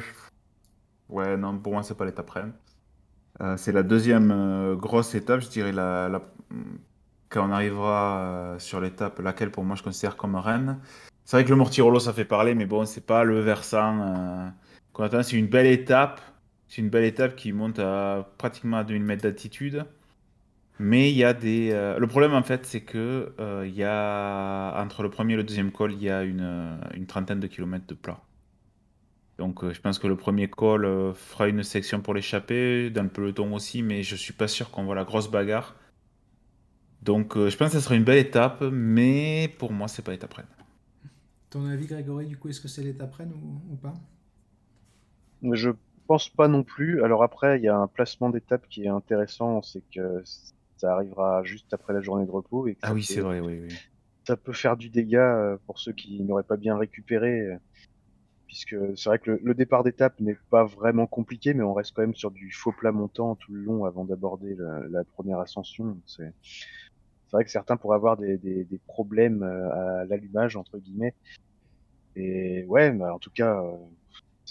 ouais, non, pour moi, c'est pas l'étape reine. C'est la deuxième grosse étape, je dirais, quand on arrivera sur l'étape, laquelle pour moi je considère comme reine. C'est vrai que le Mortirolo, ça fait parler, mais bon, c'est pas le versant qu'on attend. C'est une belle étape. C'est une belle étape qui monte à pratiquement à 2000 mètres d'altitude. Mais il y a le problème, en fait, c'est que il y a entre le premier et le deuxième col, il y a une trentaine de kilomètres de plat. Donc, je pense que le premier col fera une section pour l'échappée, dans le peloton aussi, mais je suis pas sûr qu'on voit la grosse bagarre. Donc, je pense que ça sera une belle étape, mais pour moi, c'est pas l'étape reine. Ton avis, Grégory, du coup, est-ce que c'est l'étape reine ou pas? Je pense pas non plus. Alors après, il y a un placement d'étape qui est intéressant, c'est que ça arrivera juste après la journée de repos et que Ah oui, c'est vrai, oui, oui. ça peut faire du dégât pour ceux qui n'auraient pas bien récupéré, puisque c'est vrai que le départ d'étape n'est pas vraiment compliqué, mais on reste quand même sur du faux plat montant tout le long avant d'aborder la première ascension. C'est vrai que certains pourraient avoir des problèmes à l'allumage, entre guillemets. Et ouais, mais en tout cas,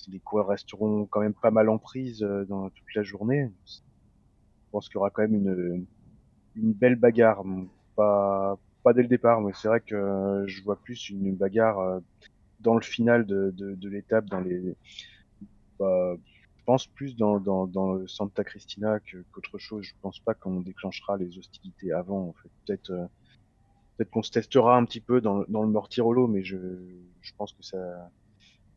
les coureurs resteront quand même pas mal en prise dans toute la journée. Je pense qu'il y aura quand même une belle bagarre. Bon, pas dès le départ, mais c'est vrai que je vois plus une bagarre dans le final de l'étape, je pense plus dans le Santa Cristina qu'autre chose. Je pense pas qu'on déclenchera les hostilités avant, en fait. Peut-être qu'on se testera un petit peu dans le Mortirolo, mais je pense que ça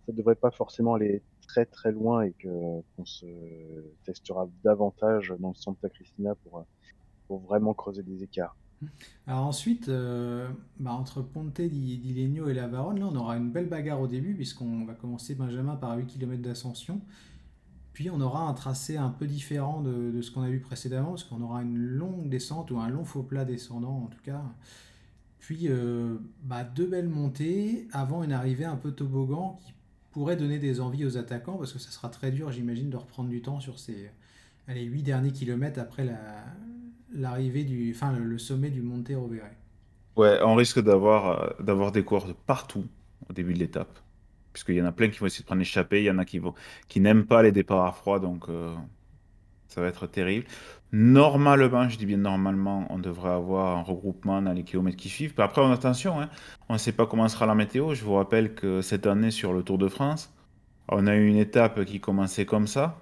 devrait pas forcément aller très très loin et qu'on se testera davantage dans le Santa Cristina pour vraiment creuser des écarts. Alors ensuite, entre Ponte di Legno et la Varonne, là, on aura une belle bagarre au début, puisqu'on va commencer, Benjamin, par 8 km d'ascension. Puis on aura un tracé un peu différent de ce qu'on a vu précédemment, parce qu'on aura une longue descente, ou un long faux plat descendant en tout cas. Puis deux belles montées, avant une arrivée un peu toboggan, qui pourrait donner des envies aux attaquants, parce que ça sera très dur, j'imagine, de reprendre du temps sur ces 8 derniers kilomètres après l'arrivée le sommet du Monte Rovere. Ouais, on risque d'avoir des coureurs de partout au début de l'étape. Puisqu'il y en a plein qui vont essayer de prendre l'échappée, il y en a qui n'aiment pas les départs à froid, donc ça va être terrible. Normalement, je dis bien normalement, on devrait avoir un regroupement dans les kilomètres qui suivent. Mais après, attention, hein, on ne sait pas comment sera la météo. Je vous rappelle que cette année, sur le Tour de France, on a eu une étape qui commençait comme ça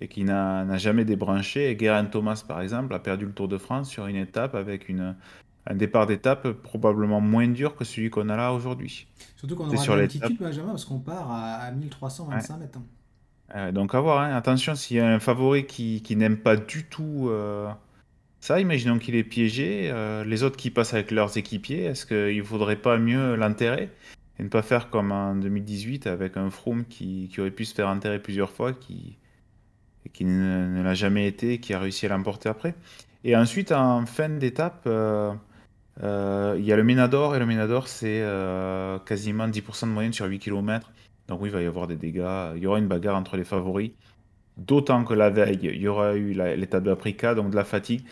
et qui n'a jamais débranché. Et Geraint Thomas, par exemple, a perdu le Tour de France sur une étape avec un départ d'étape probablement moins dur que celui qu'on a là aujourd'hui. Surtout qu'on C'est aura de sur l'altitude, l'étape. Benjamin, parce qu'on part à Ouais. 1325 mètres. Donc à voir, hein. Attention, s'il y a un favori qui n'aime pas du tout ça, imaginons qu'il est piégé, les autres qui passent avec leurs équipiers, est-ce qu'il ne faudrait pas mieux l'enterrer et ne pas faire comme en 2018 avec un Froome qui aurait pu se faire enterrer plusieurs fois et qui ne l'a jamais été et qui a réussi à l'emporter après. Et ensuite, en fin d'étape, il y a le Ménador, et le Ménador, c'est quasiment 10% de moyenne sur 8 km. Donc oui, il va y avoir des dégâts, il y aura une bagarre entre les favoris. D'autant que la veille, il y aura eu l'étape de l'Aprica, donc de la fatigue.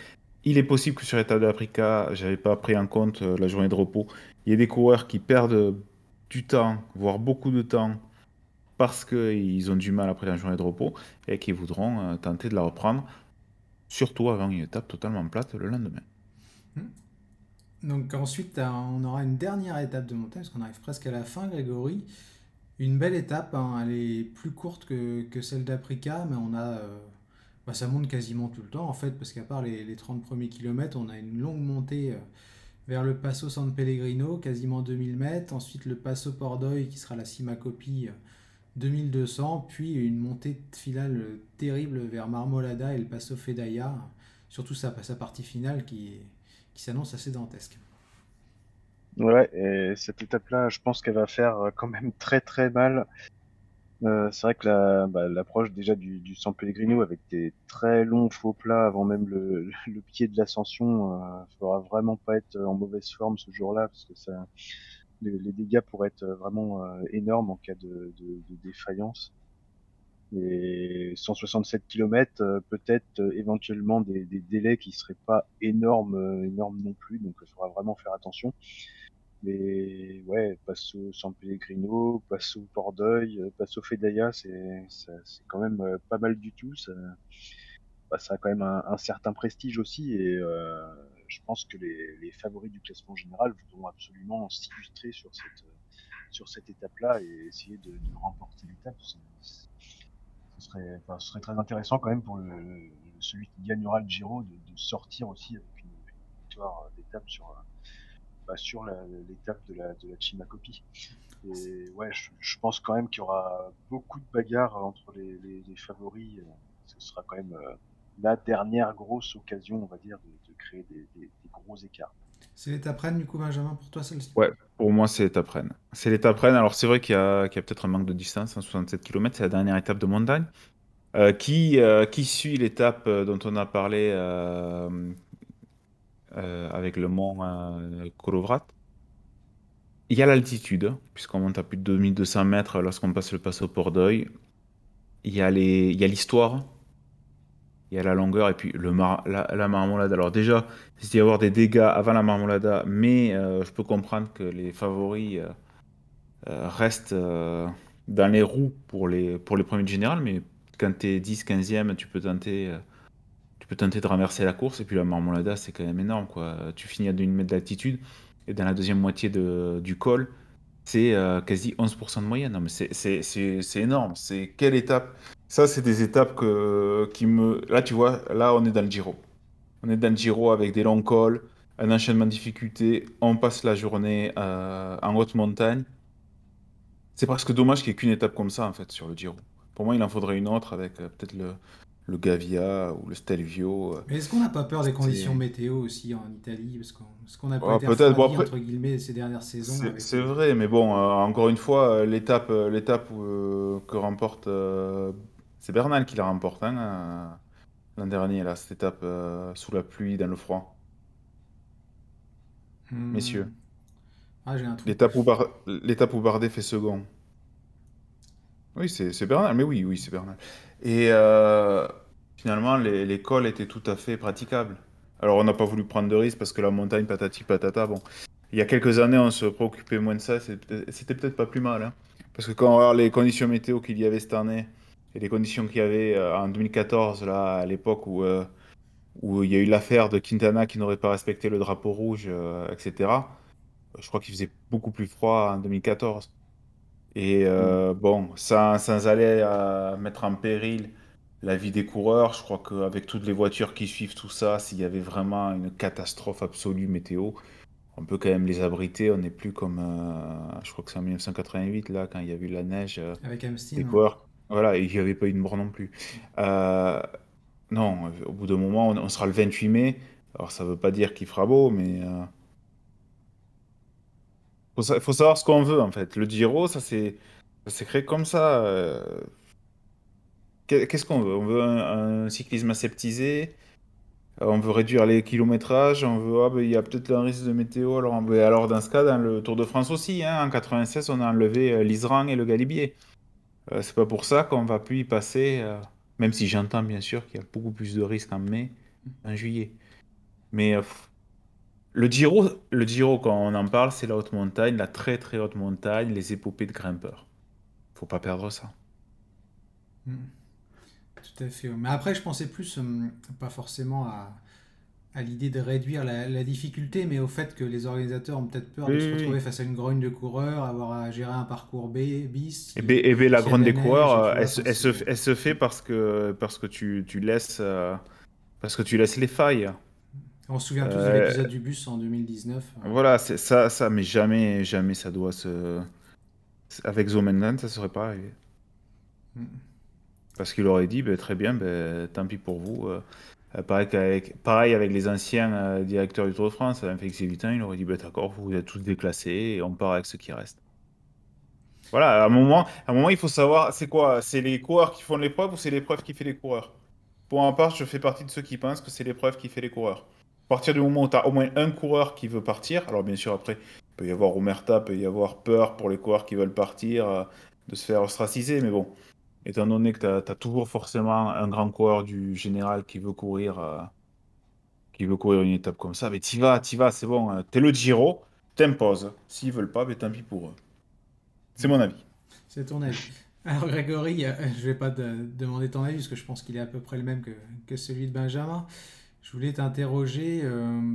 Il est possible que sur l'étape de l'Aprica, j'avais pas pris en compte la journée de repos, il y ait des coureurs qui perdent du temps, voire beaucoup de temps, parce qu'ils ont du mal après la journée de repos, et qui voudront tenter de la reprendre, surtout avant une étape totalement plate le lendemain. Donc ensuite, on aura une dernière étape de montagne, parce qu'on arrive presque à la fin, Grégory. Une belle étape, hein, elle est plus courte que celle d'Aprica, mais ça monte quasiment tout le temps en fait, parce qu'à part les 30 premiers kilomètres, on a une longue montée vers le Passo San Pellegrino, quasiment 2000 mètres, ensuite le Passo Pordoi qui sera la Cima Coppi 2200, puis une montée finale terrible vers Marmolada et le Passo Fedaia, surtout sa partie finale qui s'annonce assez dantesque. Ouais, et cette étape-là, je pense qu'elle va faire quand même très très mal. C'est vrai que l'approche déjà du San Pellegrino avec des très longs faux plats avant même le pied de l'ascension, faudra vraiment pas être en mauvaise forme ce jour-là parce que les dégâts pourraient être vraiment énormes en cas de défaillance. Et 167 km, peut-être éventuellement des délais qui seraient pas énormes non plus, donc il faudra vraiment faire attention. Mais ouais, Passo San Pellegrino, Passo Pordeuil, Passo Fedaia, c'est quand même pas mal du tout. Ça a quand même un certain prestige aussi et je pense que les favoris du classement général voudront absolument s'illustrer sur cette étape-là et essayer de remporter l'étape. Ce serait très intéressant quand même pour celui qui gagnera le Giro de sortir aussi avec une victoire d'étape sur l'étape de la Chimacopi. Et ouais, je pense quand même qu'il y aura beaucoup de bagarres entre les favoris. Ce sera quand même la dernière grosse occasion, on va dire, de créer des gros écarts. C'est l'étape Rennes, du coup, Benjamin, pour toi, celle-ci? Ouais, pour moi, c'est l'étape Rennes. C'est l'étape Rennes. Alors, c'est vrai qu'il y a peut-être un manque de distance, 67 km, c'est la dernière étape de montagne, qui suit l'étape dont on a parlé avec le mont Kolovrat. Il y a l'altitude, puisqu'on monte à plus de 2200 mètres lorsqu'on passe le Passo Pordeuil. Il y a l'histoire, il y a la longueur, et puis la marmolade. Alors déjà, il risque d'y avoir des dégâts avant la marmolada, mais je peux comprendre que les favoris restent dans les roues pour les premiers de général, mais quand tu es 10, 15e, tu peux tenter de renverser la course, et puis la marmolada, c'est quand même énorme, quoi. Tu finis à 2000 mètres d'altitude, et dans la deuxième moitié du col, c'est quasi 11% de moyenne. Non, mais c'est énorme. C'est quelle étape? Ça, c'est des étapes qui me... Là, tu vois, là, on est dans le Giro. On est dans le Giro avec des longs cols, un enchaînement de difficultés. On passe la journée en haute montagne. C'est presque dommage qu'il n'y ait qu'une étape comme ça, en fait, sur le Giro. Pour moi, il en faudrait une autre avec peut-être le Gavia ou le Stelvio. Mais est-ce qu'on n'a pas peur des conditions C'est météo aussi en Italie? Parce qu'on n'a pas Ouais, été peut-être. Bon, refroidi, après, entre guillemets, ces dernières saisons avec... c'est vrai, mais bon, encore une fois, l'étape que remporte, c'est Bernal qui la remporte, hein, l'an dernier, là, cette étape sous la pluie, dans le froid. Hmm. Messieurs, Ah, j'ai un trou. l'étape où Bardet fait second. Oui, c'est Bernal, mais oui, c'est Bernal. Et finalement, les cols étaient tout à fait praticables. Alors, on n'a pas voulu prendre de risques parce que la montagne, patati patata, bon. Il y a quelques années, on se préoccupait moins de ça, c'était peut-être pas plus mal, hein. Parce que quand on regarde les conditions météo qu'il y avait cette année et les conditions qu'il y avait en 2014, là, à l'époque où il y a eu l'affaire de Quintana qui n'aurait pas respecté le drapeau rouge, etc., je crois qu'il faisait beaucoup plus froid en 2014. Et bon, sans aller mettre en péril la vie des coureurs, je crois qu'avec toutes les voitures qui suivent tout ça, s'il y avait vraiment une catastrophe absolue météo, on peut quand même les abriter. On n'est plus comme, je crois que c'est en 1988, là, quand il y a eu la neige, Avec les Amstein, ouais. coureurs, voilà, et il n'y avait pas eu de mort non plus. Euh, non, au bout d'un moment, on sera le 28 mai. Alors, ça ne veut pas dire qu'il fera beau, mais faut savoir ce qu'on veut, en fait. Le Giro, ça s'est créé comme ça. Qu'est-ce qu'on veut? On veut un cyclisme aseptisé, on veut réduire les kilométrages, on veut, ah, ben, il y a peut-être un risque de météo, alors, alors dans ce cas, dans le Tour de France aussi, hein, en 96, on a enlevé l'Isran et le Galibier. C'est pas pour ça qu'on va plus y passer, même si j'entends bien sûr qu'il y a beaucoup plus de risques en mai, en juillet. Mais le Giro, quand on en parle, c'est la haute montagne, la très très haute montagne, les épopées de grimpeurs. Faut pas perdre ça. Hmm. Tout à fait. Ouais. Mais après, je pensais plus, pas forcément à l'idée de réduire la difficulté, mais au fait que les organisateurs ont peut-être peur Oui, de se oui, retrouver oui. face à une grogne de coureurs, avoir à gérer un parcours bis, Et ben, la s'il y a de grande la des coureurs, neige, tu vois. Enfin, elle se fait parce que tu laisses les failles. on se souvient tous de Euh, l'épisode du bus en 2019. voilà, c'est ça, mais jamais, jamais ça doit se. Avec Zomendan, ça serait pas arrivé. Hmm. Parce qu'il aurait dit, ben, très bien, ben, tant pis pour vous. Pareil avec les anciens directeurs du Tour de France, avec Félix Séguin, il aurait dit, ben, d'accord, vous êtes tous déclassés et on part avec ce qui reste. Voilà, à un moment, il faut savoir, c'est quoi? C'est les coureurs qui font l'épreuve ou c'est l'épreuve qui fait les coureurs? Pour ma part, je fais partie de ceux qui pensent que c'est l'épreuve qui fait les coureurs. À partir du moment où tu as au moins un coureur qui veut partir, alors bien sûr, après, il peut y avoir omerta, il peut y avoir peur pour les coureurs qui veulent partir, de se faire ostraciser, mais bon, étant donné que tu as toujours forcément un grand coureur du général qui veut courir une étape comme ça, mais t'y vas, c'est bon, t'es le Giro, t'imposes. S'ils veulent pas, ben tant pis pour eux. C'est mon avis. C'est ton avis. Alors Grégory, je vais pas te demander ton avis parce que je pense qu'il est à peu près le même que celui de Benjamin. Je voulais t'interroger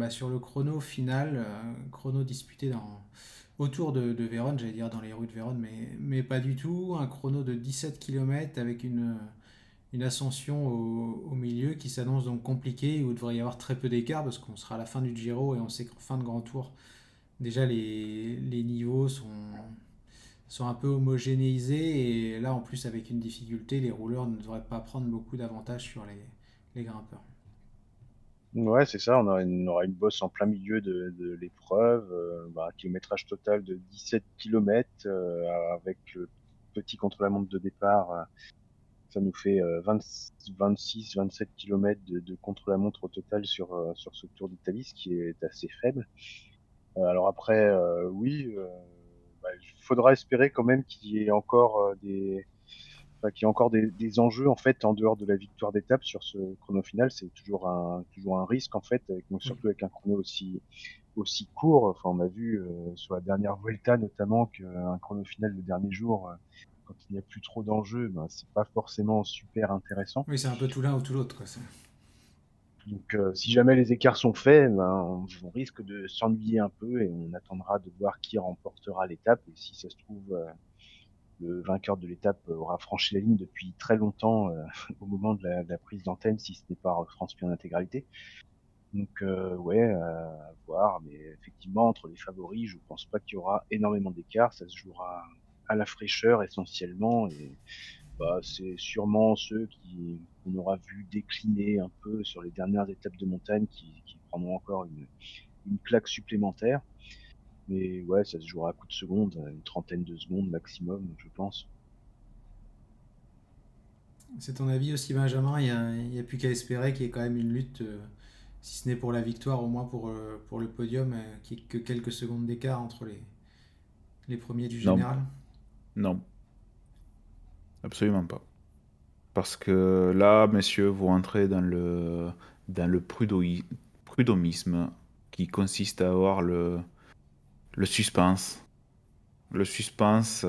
sur le chrono final, chrono disputé autour de Vérone, j'allais dire dans les rues de Vérone, mais pas du tout. Un chrono de 17 km avec une ascension au milieu qui s'annonce donc compliquée, où il devrait y avoir très peu d'écart parce qu'on sera à la fin du Giro et on sait qu'en fin de grand tour, déjà les niveaux sont un peu homogénéisés et là en plus avec une difficulté, les rouleurs ne devraient pas prendre beaucoup d'avantages sur les grimpeurs. Ouais, c'est ça, on aura une bosse en plein milieu de l'épreuve, un kilométrage total de 17 km avec le petit contre-la-montre de départ, ça nous fait 26-27 km de contre-la-montre au total sur ce Tour d'Italie, ce qui est assez faible. Alors après, oui, il faudra espérer quand même qu'il y ait encore qu'il y ait encore des enjeux en fait en dehors de la victoire d'étape sur ce chrono final. C'est toujours un risque en fait, donc Oui. surtout avec un chrono aussi court. Enfin, on a vu sur la dernière Vuelta notamment qu'un chrono final le dernier jour, quand il n'y a plus trop d'enjeux, c'est pas forcément super intéressant. Oui, c'est un peu tout l'un ou tout l'autre, quoi. Donc, si jamais les écarts sont faits, on risque de s'ennuyer un peu et on attendra de voir qui remportera l'étape. Et si ça se trouve, le vainqueur de l'étape aura franchi la ligne depuis très longtemps au moment de la prise d'antenne, si ce n'est pas retransmis en intégralité. Donc, à voir. Mais effectivement, entre les favoris, je pense pas qu'il y aura énormément d'écart. Ça se jouera à la fraîcheur essentiellement. Et c'est sûrement ceux qu'on aura vu décliner un peu sur les dernières étapes de montagne qui prendront encore une claque supplémentaire. Mais ouais, ça se jouera à coup de secondes, une trentaine de secondes maximum, je pense. C'est ton avis aussi, Benjamin? Il y a plus qu'à espérer qu'il y ait quand même une lutte, si ce n'est pour la victoire, au moins pour le podium, qu'il n'y ait que quelques secondes d'écart entre les premiers du Non, général. non, absolument pas. Parce que là, messieurs, vous entrez dans le prud'homisme qui consiste à avoir le suspense. Le suspense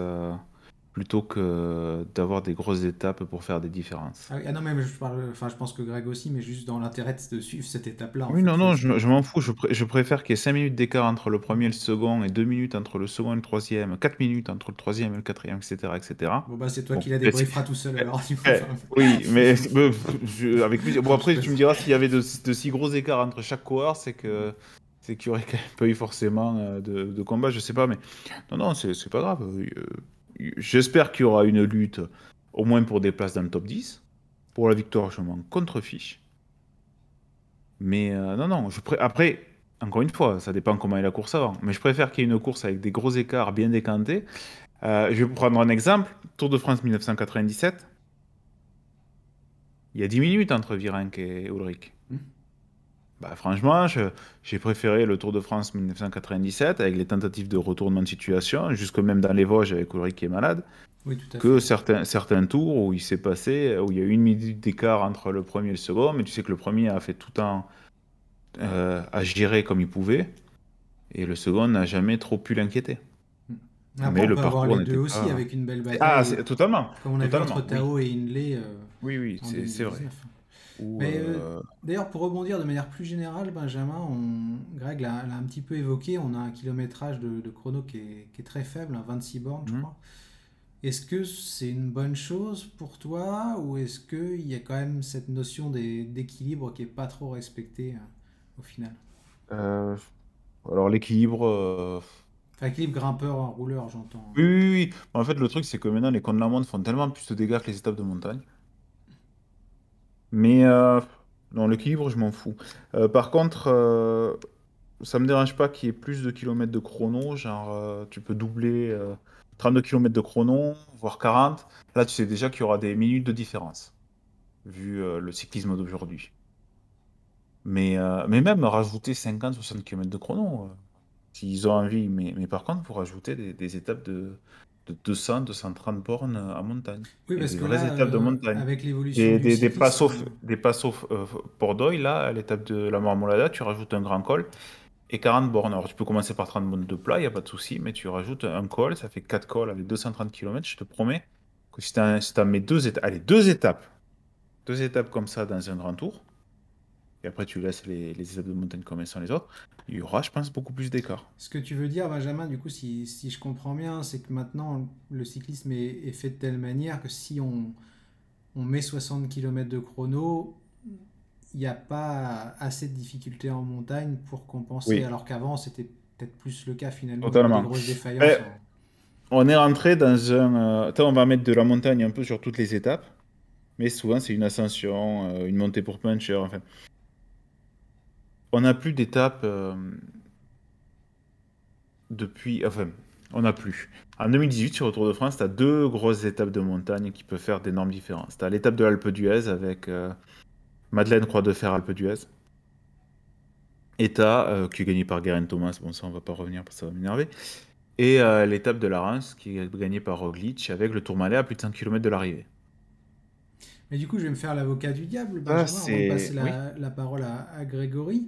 plutôt que d'avoir des grosses étapes pour faire des différences. Ah, oui, ah non, mais je pense que Greg aussi, mais juste dans l'intérêt de suivre cette étape-là, en Oui, fait, non, faut non, je, espérer. je m'en fous. Je préfère qu'il y ait 5 minutes d'écart entre le premier et le second, et 2 minutes entre le second et le troisième, 4 minutes entre le troisième et le quatrième, etc., etc. Bon, bah, c'est toi Bon, qui la mais c'est- débriefera tout seul, alors, du coup. eh, oui, mais avec plaisir. Bon, Non, je après, tu me plaisante. diras s'il y avait de si gros écarts entre chaque coureur, c'est qu'il y aurait quand même pas eu forcément de combat, je sais pas, mais non, non, c'est pas grave. J'espère qu'il y aura une lutte, au moins pour des places dans le top 10. Pour la victoire, je m'en contrefiche. Mais non, non, après, encore une fois, ça dépend comment est la course avant. Mais je préfère qu'il y ait une course avec des gros écarts bien décantés. Je vais vous prendre un exemple. Tour de France 1997. Il y a 10 minutes entre Virenque et Ulrich. Hmm. Franchement, j'ai préféré le Tour de France 1997 avec les tentatives de retournement de situation, jusque même dans les Vosges avec Ulrich qui est malade, Oui, tout à fait. que certains tours où il s'est passé, où il y a eu 1 minute d'écart entre le premier et le second, mais tu sais que le premier a fait tout le temps à gérer comme il pouvait, et le second n'a jamais trop pu l'inquiéter. Après, Mais on le peut avoir parcours les deux n'était aussi, pas. avec une belle Ah, bataille, totalement, comme on a vu entre totalement, oui. Tao et Hindley Oui, oui, en c'est vrai. 2019. Ou, Mais d'ailleurs, pour rebondir de manière plus générale, Benjamin, Greg l'a un petit peu évoqué, on a un kilométrage de chrono qui est très faible, 26 bornes, je crois. Est-ce que c'est une bonne chose pour toi ou est-ce qu'il y a quand même cette notion d'équilibre qui n'est pas trop respectée au final? euh, alors l'équilibre. Enfin, équilibre grimpeur-rouleur, j'entends. Oui, oui, oui. En fait, le truc, c'est que maintenant, les contre-la-montre font tellement plus de dégâts que les étapes de montagne. Mais non, l'équilibre, je m'en fous. Par contre, ça me dérange pas qu'il y ait plus de kilomètres de chrono, genre tu peux doubler 32 kilomètres de chrono, voire 40. Là, tu sais déjà qu'il y aura des minutes de différence, vu le cyclisme d'aujourd'hui. Mais même rajouter 50-60 kilomètres de chrono, s'ils ont envie. Mais par contre, pour rajouter des étapes de 200-230 bornes à montagne. Oui, Et parce des que vraies là, étapes de montagne. avec l'évolution du Des passos, cyclisme, des passos Port-d'Oï, là, à l'étape de la Marmolada, tu rajoutes un grand col et 40 bornes. Alors, tu peux commencer par 30 bornes de plat, il n'y a pas de souci, mais tu rajoutes un col, ça fait 4 cols avec 230 kilomètres. Je te promets que si tu mets allez, deux étapes comme ça dans un grand tour, et après tu laisses les étapes de montagne comme elles sont les autres, il y aura, je pense, beaucoup plus d'écart. ce que tu veux dire, Benjamin, du coup, si je comprends bien, c'est que maintenant, le cyclisme est fait de telle manière que si on met 60 km de chrono, il n'y a pas assez de difficultés en montagne pour compenser, Oui, alors qu'avant, c'était peut-être plus le cas finalement, il y avait des totalement. grosses défaillances. Mais on est rentré dans un... on va mettre de la montagne un peu sur toutes les étapes, mais souvent c'est une ascension, une montée pour puncher, enfin. On n'a plus d'étapes depuis... Enfin, on n'a plus. En 2018, sur le Tour de France, tu as deux grosses étapes de montagne qui peuvent faire d'énormes différences. Tu as l'étape de l'Alpe d'Huez avec Madeleine Croix de Fer Alpe d'Huez. Et tu as, qui est gagnée par Geraint Thomas, bon ça on va pas revenir parce que ça va m'énerver. Et l'étape de la Reims qui est gagnée par Roglic avec le Tourmalet à plus de 100 km de l'arrivée. Mais du coup, je vais me faire l'avocat du diable, Ça, Benjamin, avant de passer Oui. la parole à Grégory.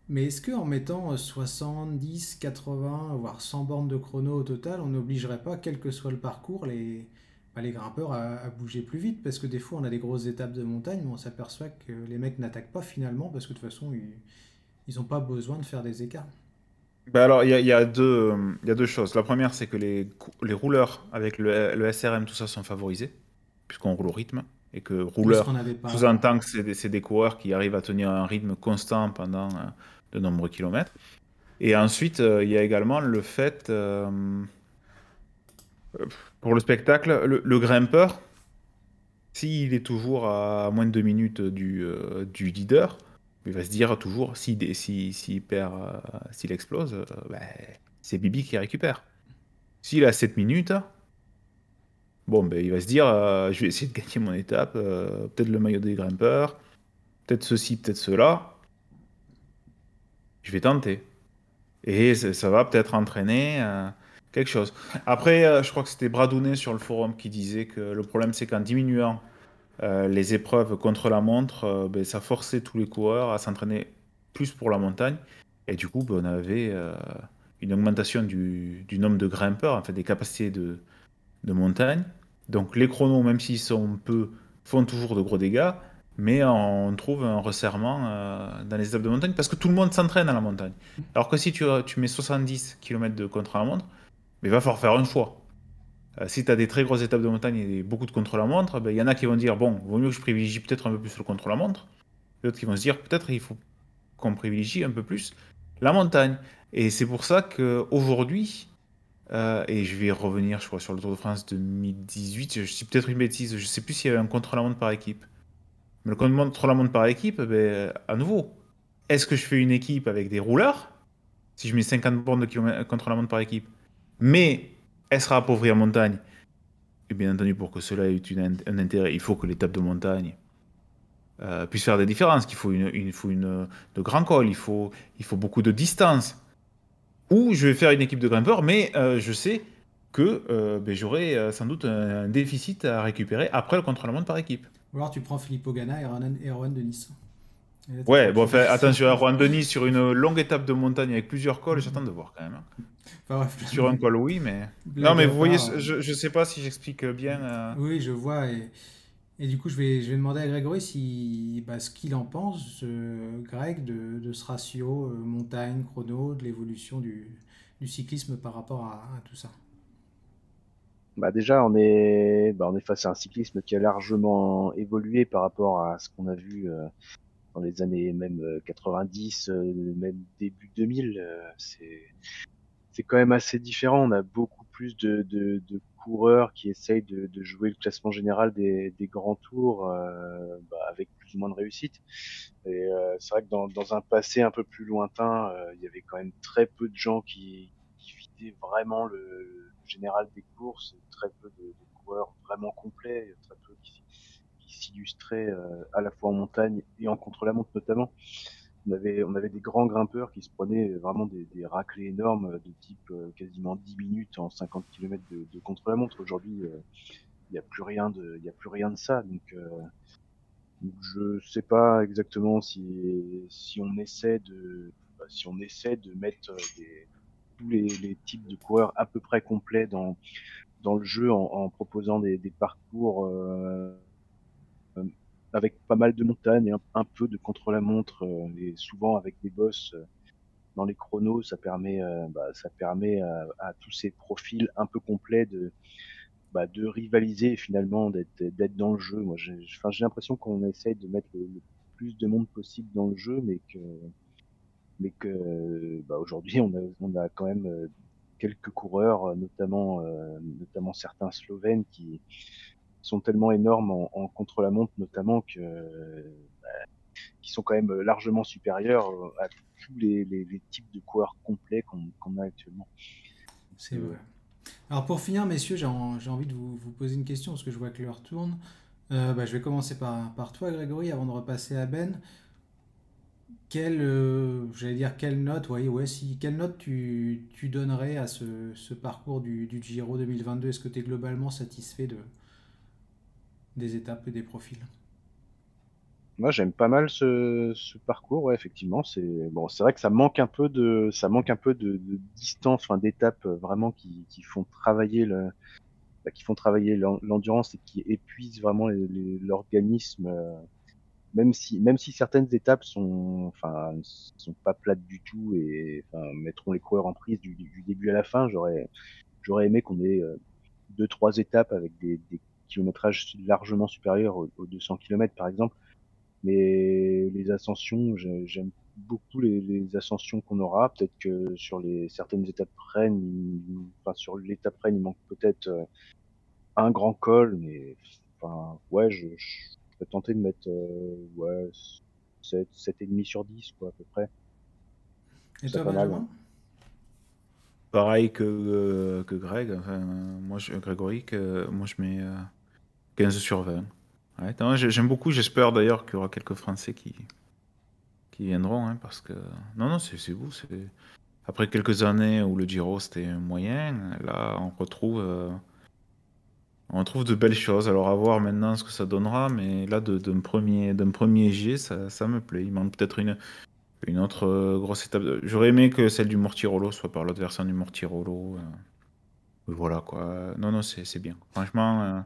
Mais est-ce qu'en mettant 70, 80, voire 100 bornes de chrono au total, on n'obligerait pas, quel que soit le parcours, les grimpeurs à bouger plus vite? Parce que des fois, on a des grosses étapes de montagne où on s'aperçoit que les mecs n'attaquent pas finalement parce que de toute façon, ils n'ont pas besoin de faire des écarts. Bah alors, il y a deux choses. La première, c'est que les rouleurs avec le SRM, tout ça, sont favorisés, puisqu'on roule au rythme, et que Oui, ce qu'on rouleur n'avait pas avant. sous-entend que c'est des coureurs qui arrivent à tenir un rythme constant pendant de nombreux kilomètres. Et ensuite, il y a également le fait, pour le spectacle, le grimpeur, s'il est toujours à moins de 2 minutes du leader, il va se dire toujours, s'il perd, s'il explose, bah, c'est Bibi qui récupère. S'il a 7 minutes, bon, ben, il va se dire, je vais essayer de gagner mon étape, peut-être le maillot des grimpeurs, peut-être ceci, peut-être cela, je vais tenter. Et ça va peut-être entraîner quelque chose. Après, je crois que c'était Bradounet sur le forum qui disait que le problème, c'est qu'en diminuant les épreuves contre la montre, ben, ça forçait tous les coureurs à s'entraîner plus pour la montagne. Et du coup, ben, on avait une augmentation du nombre de grimpeurs, en fait, des capacités de montagne. Donc les chronos, même s'ils sont peu, font toujours de gros dégâts, mais on trouve un resserrement dans les étapes de montagne parce que tout le monde s'entraîne à la montagne. Alors que si tu mets 70 km de contre-la-montre, mais il va falloir faire un choix. Si tu as des très grosses étapes de montagne et beaucoup de contre-la-montre, ben, il y en a qui vont dire, bon, vaut mieux que je privilégie peut-être un peu plus le contre-la-montre. D'autres qui vont se dire, peut-être il faut qu'on privilégie un peu plus la montagne. Et c'est pour ça qu'aujourd'hui, et je vais revenir, je crois, sur le Tour de France 2018. Je dis peut-être une bêtise, je sais plus s'il y avait un contre-la-montre par équipe. Mais le contre-la-montre par équipe, ben, à nouveau, est-ce que je fais une équipe avec des rouleurs, si je mets 50 bornes de contre-la-montre par équipe, mais elle sera appauvrie en montagne? Et bien entendu, pour que cela ait un intérêt, il faut que l'étape de montagne puisse faire des différences, qu'il faut de grands cols, il faut beaucoup de distance. Ou je vais faire une équipe de grimpeurs, mais je sais que ben, j'aurai sans doute un déficit à récupérer après le contre-la-montre par équipe. Ou alors tu prends Filippo Ganna et Erwan de Nice. Et là, t'es Ouais, bon, tranquille. enfin, attention à Juan Denis sur une longue étape de montagne avec plusieurs cols, j'attends de voir quand même, hein. Enfin bref, Sur un col, oui, mais... Non, blague mais à vous voyez, part. je sais pas si j'explique bien. Oui, je vois. Et du coup, je vais demander à Grégory ce qu'il en pense, Greg, de ce ratio montagne, chrono, de l'évolution du cyclisme par rapport à tout ça. Bah déjà, on est face à un cyclisme qui a largement évolué par rapport à ce qu'on a vu dans les années même 90, même début 2000. C'est quand même assez différent. On a beaucoup plus de coureurs qui essayent de jouer le classement général des grands tours avec plus ou moins de réussite. Et c'est vrai que dans un passé un peu plus lointain, il y avait quand même très peu de gens qui visaient vraiment le général des courses, très peu de coureurs vraiment complets, très peu qui s'illustraient à la fois en montagne et en contre-la-montre notamment. On avait des grands grimpeurs qui se prenaient vraiment des raclées énormes de type quasiment 10 minutes en 50 km de contre-la-montre. Aujourd'hui, il n'y a plus rien de ça. Donc, je sais pas exactement si on essaie de mettre tous les types de coureurs à peu près complets dans le jeu en proposant des parcours avec pas mal de montagnes et un peu de contre-la-montre et souvent avec des bosses dans les chronos, ça permet à tous ces profils un peu complets de rivaliser et finalement d'être dans le jeu. Moi, j'ai l'impression qu'on essaye de mettre le plus de monde possible dans le jeu, mais que aujourd'hui on a quand même quelques coureurs, notamment certains Slovènes qui sont tellement énormes en contre-la-montre notamment qui sont quand même largement supérieurs à tous les types de coureurs complets qu'on a actuellement. C'est vrai. Alors pour finir, messieurs, j'ai envie de vous poser une question parce que je vois que l'heure tourne. Je vais commencer par toi, Grégory, avant de repasser à Ben. Quelle note, quelle note tu donnerais à ce parcours du Giro 2022? Est-ce que tu es globalement satisfait des étapes et des profils? Moi, j'aime pas mal ce parcours. Ouais, effectivement, c'est vrai que ça manque un peu de distance, enfin d'étapes vraiment qui font travailler l'endurance et qui épuisent vraiment l'organisme. Même si certaines étapes sont pas plates du tout et mettront les coureurs en prise du début à la fin, j'aurais aimé qu'on ait 2-3 étapes avec des kilométrages largement supérieurs aux 200 km par exemple. Mais les ascensions, j'aime beaucoup les ascensions qu'on aura. Peut-être que sur certaines étapes Rennes, sur l'étape Rennes, il manque peut-être un grand col, mais ouais, je serais tenté de mettre 7,5 sur 10, quoi, à peu près. Et C'est toi, pas mal, Benjamin? Pareil que Greg, Grégory, moi je mets 15 sur 20. Ouais, non, j'aime beaucoup, j'espère d'ailleurs qu'il y aura quelques Français qui viendront, hein, parce que... Non, c'est vous, après quelques années où le Giro c'était moyen, là on retrouve de belles choses. Alors à voir maintenant ce que ça donnera, mais là d'un premier jet, ça me plaît. Il manque peut-être une autre grosse étape. J'aurais aimé que celle du Mortirolo soit par l'autre versant du Mortirolo. Voilà quoi. Non, c'est bien. Franchement,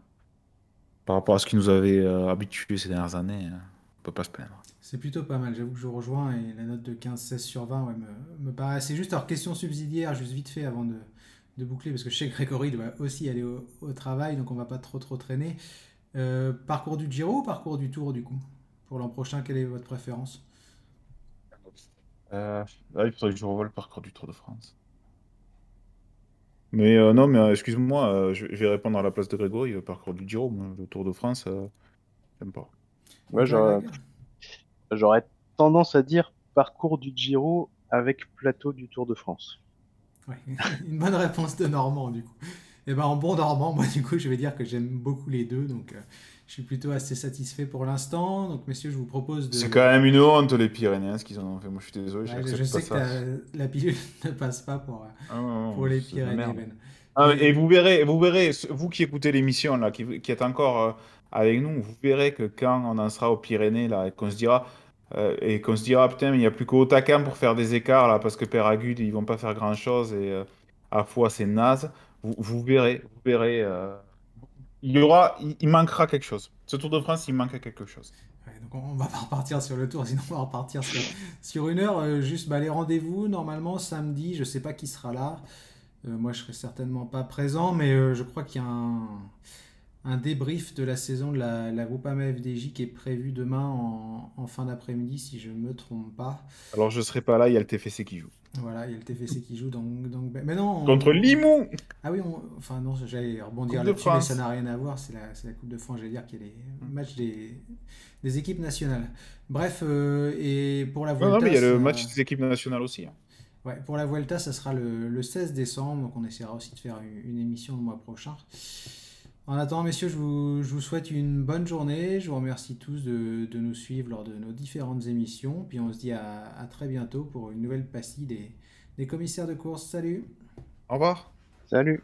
par rapport à ce qui nous avait habitués ces dernières années, on peut pas se plaindre. C'est plutôt pas mal, j'avoue que je rejoins et la note de 15-16 sur 20 ouais, me paraît assez juste. Alors question subsidiaire, juste vite fait avant de boucler, parce que je sais que Grégory doit aussi aller au travail, donc on va pas trop traîner. Parcours du Giro ou parcours du Tour du coup? Pour l'an prochain, quelle est votre préférence? Là, il faudrait que je revoie le parcours du Tour de France. Mais non, mais excuse-moi, je vais répondre à la place de Grégory, le parcours du Giro, moi, le Tour de France, j'aime pas. Ouais, j'aurais tendance à dire parcours du Giro avec plateau du Tour de France. Ouais, une bonne réponse de Normand du coup. Et ben en bon Normand, moi du coup je vais dire que j'aime beaucoup les deux, donc je suis plutôt assez satisfait pour l'instant. Donc messieurs, je vous propose de... C'est quand même une honte les Pyrénéens ce qu'ils en ont fait. Moi je suis désolé, Ouais, j'accepte je sais pas ça. que la pilule ne passe pas Non, pour les c'est de la Pyrénées, merde. Ben. Et vous verrez, vous qui écoutez l'émission là, qui êtes encore avec nous, vous verrez que quand on en sera aux Pyrénées là, et qu'on se dira putain mais il n'y a plus qu'Otakam pour faire des écarts là parce que Péragude ils vont pas faire grand chose et à la fois c'est naze. Vous verrez, il manquera quelque chose. Ce Tour de France il manque quelque chose. Ouais, donc on va pas repartir sur le tour, sinon on va repartir sur une heure. Juste les rendez-vous, normalement samedi, je sais pas qui sera là. Moi je serai certainement pas présent, mais je crois qu'il y a un débrief de la saison de la Groupama FDJ qui est prévu demain en fin d'après-midi, si je me trompe pas. Alors je serai pas là, il y a le TFC qui joue. Voilà, il y a le TFC qui joue, donc mais non, Contre Limoux. Ah oui, enfin non, j'allais rebondir Coupe de là-dessus, mais France. ça n'a rien à voir, c'est la Coupe de France, j'allais dire qu'il y a les matchs des équipes nationales. Bref, et pour la Non, Vuelta, mais il y a le ça- match des équipes nationales aussi, hein. ouais, pour la Vuelta, ça sera le 16 décembre, donc on essaiera aussi de faire une émission le mois prochain. En attendant, messieurs, je vous souhaite une bonne journée. Je vous remercie tous de nous suivre lors de nos différentes émissions. Puis on se dit à très bientôt pour une nouvelle pastille des commissaires de course. Salut! Au revoir. Salut.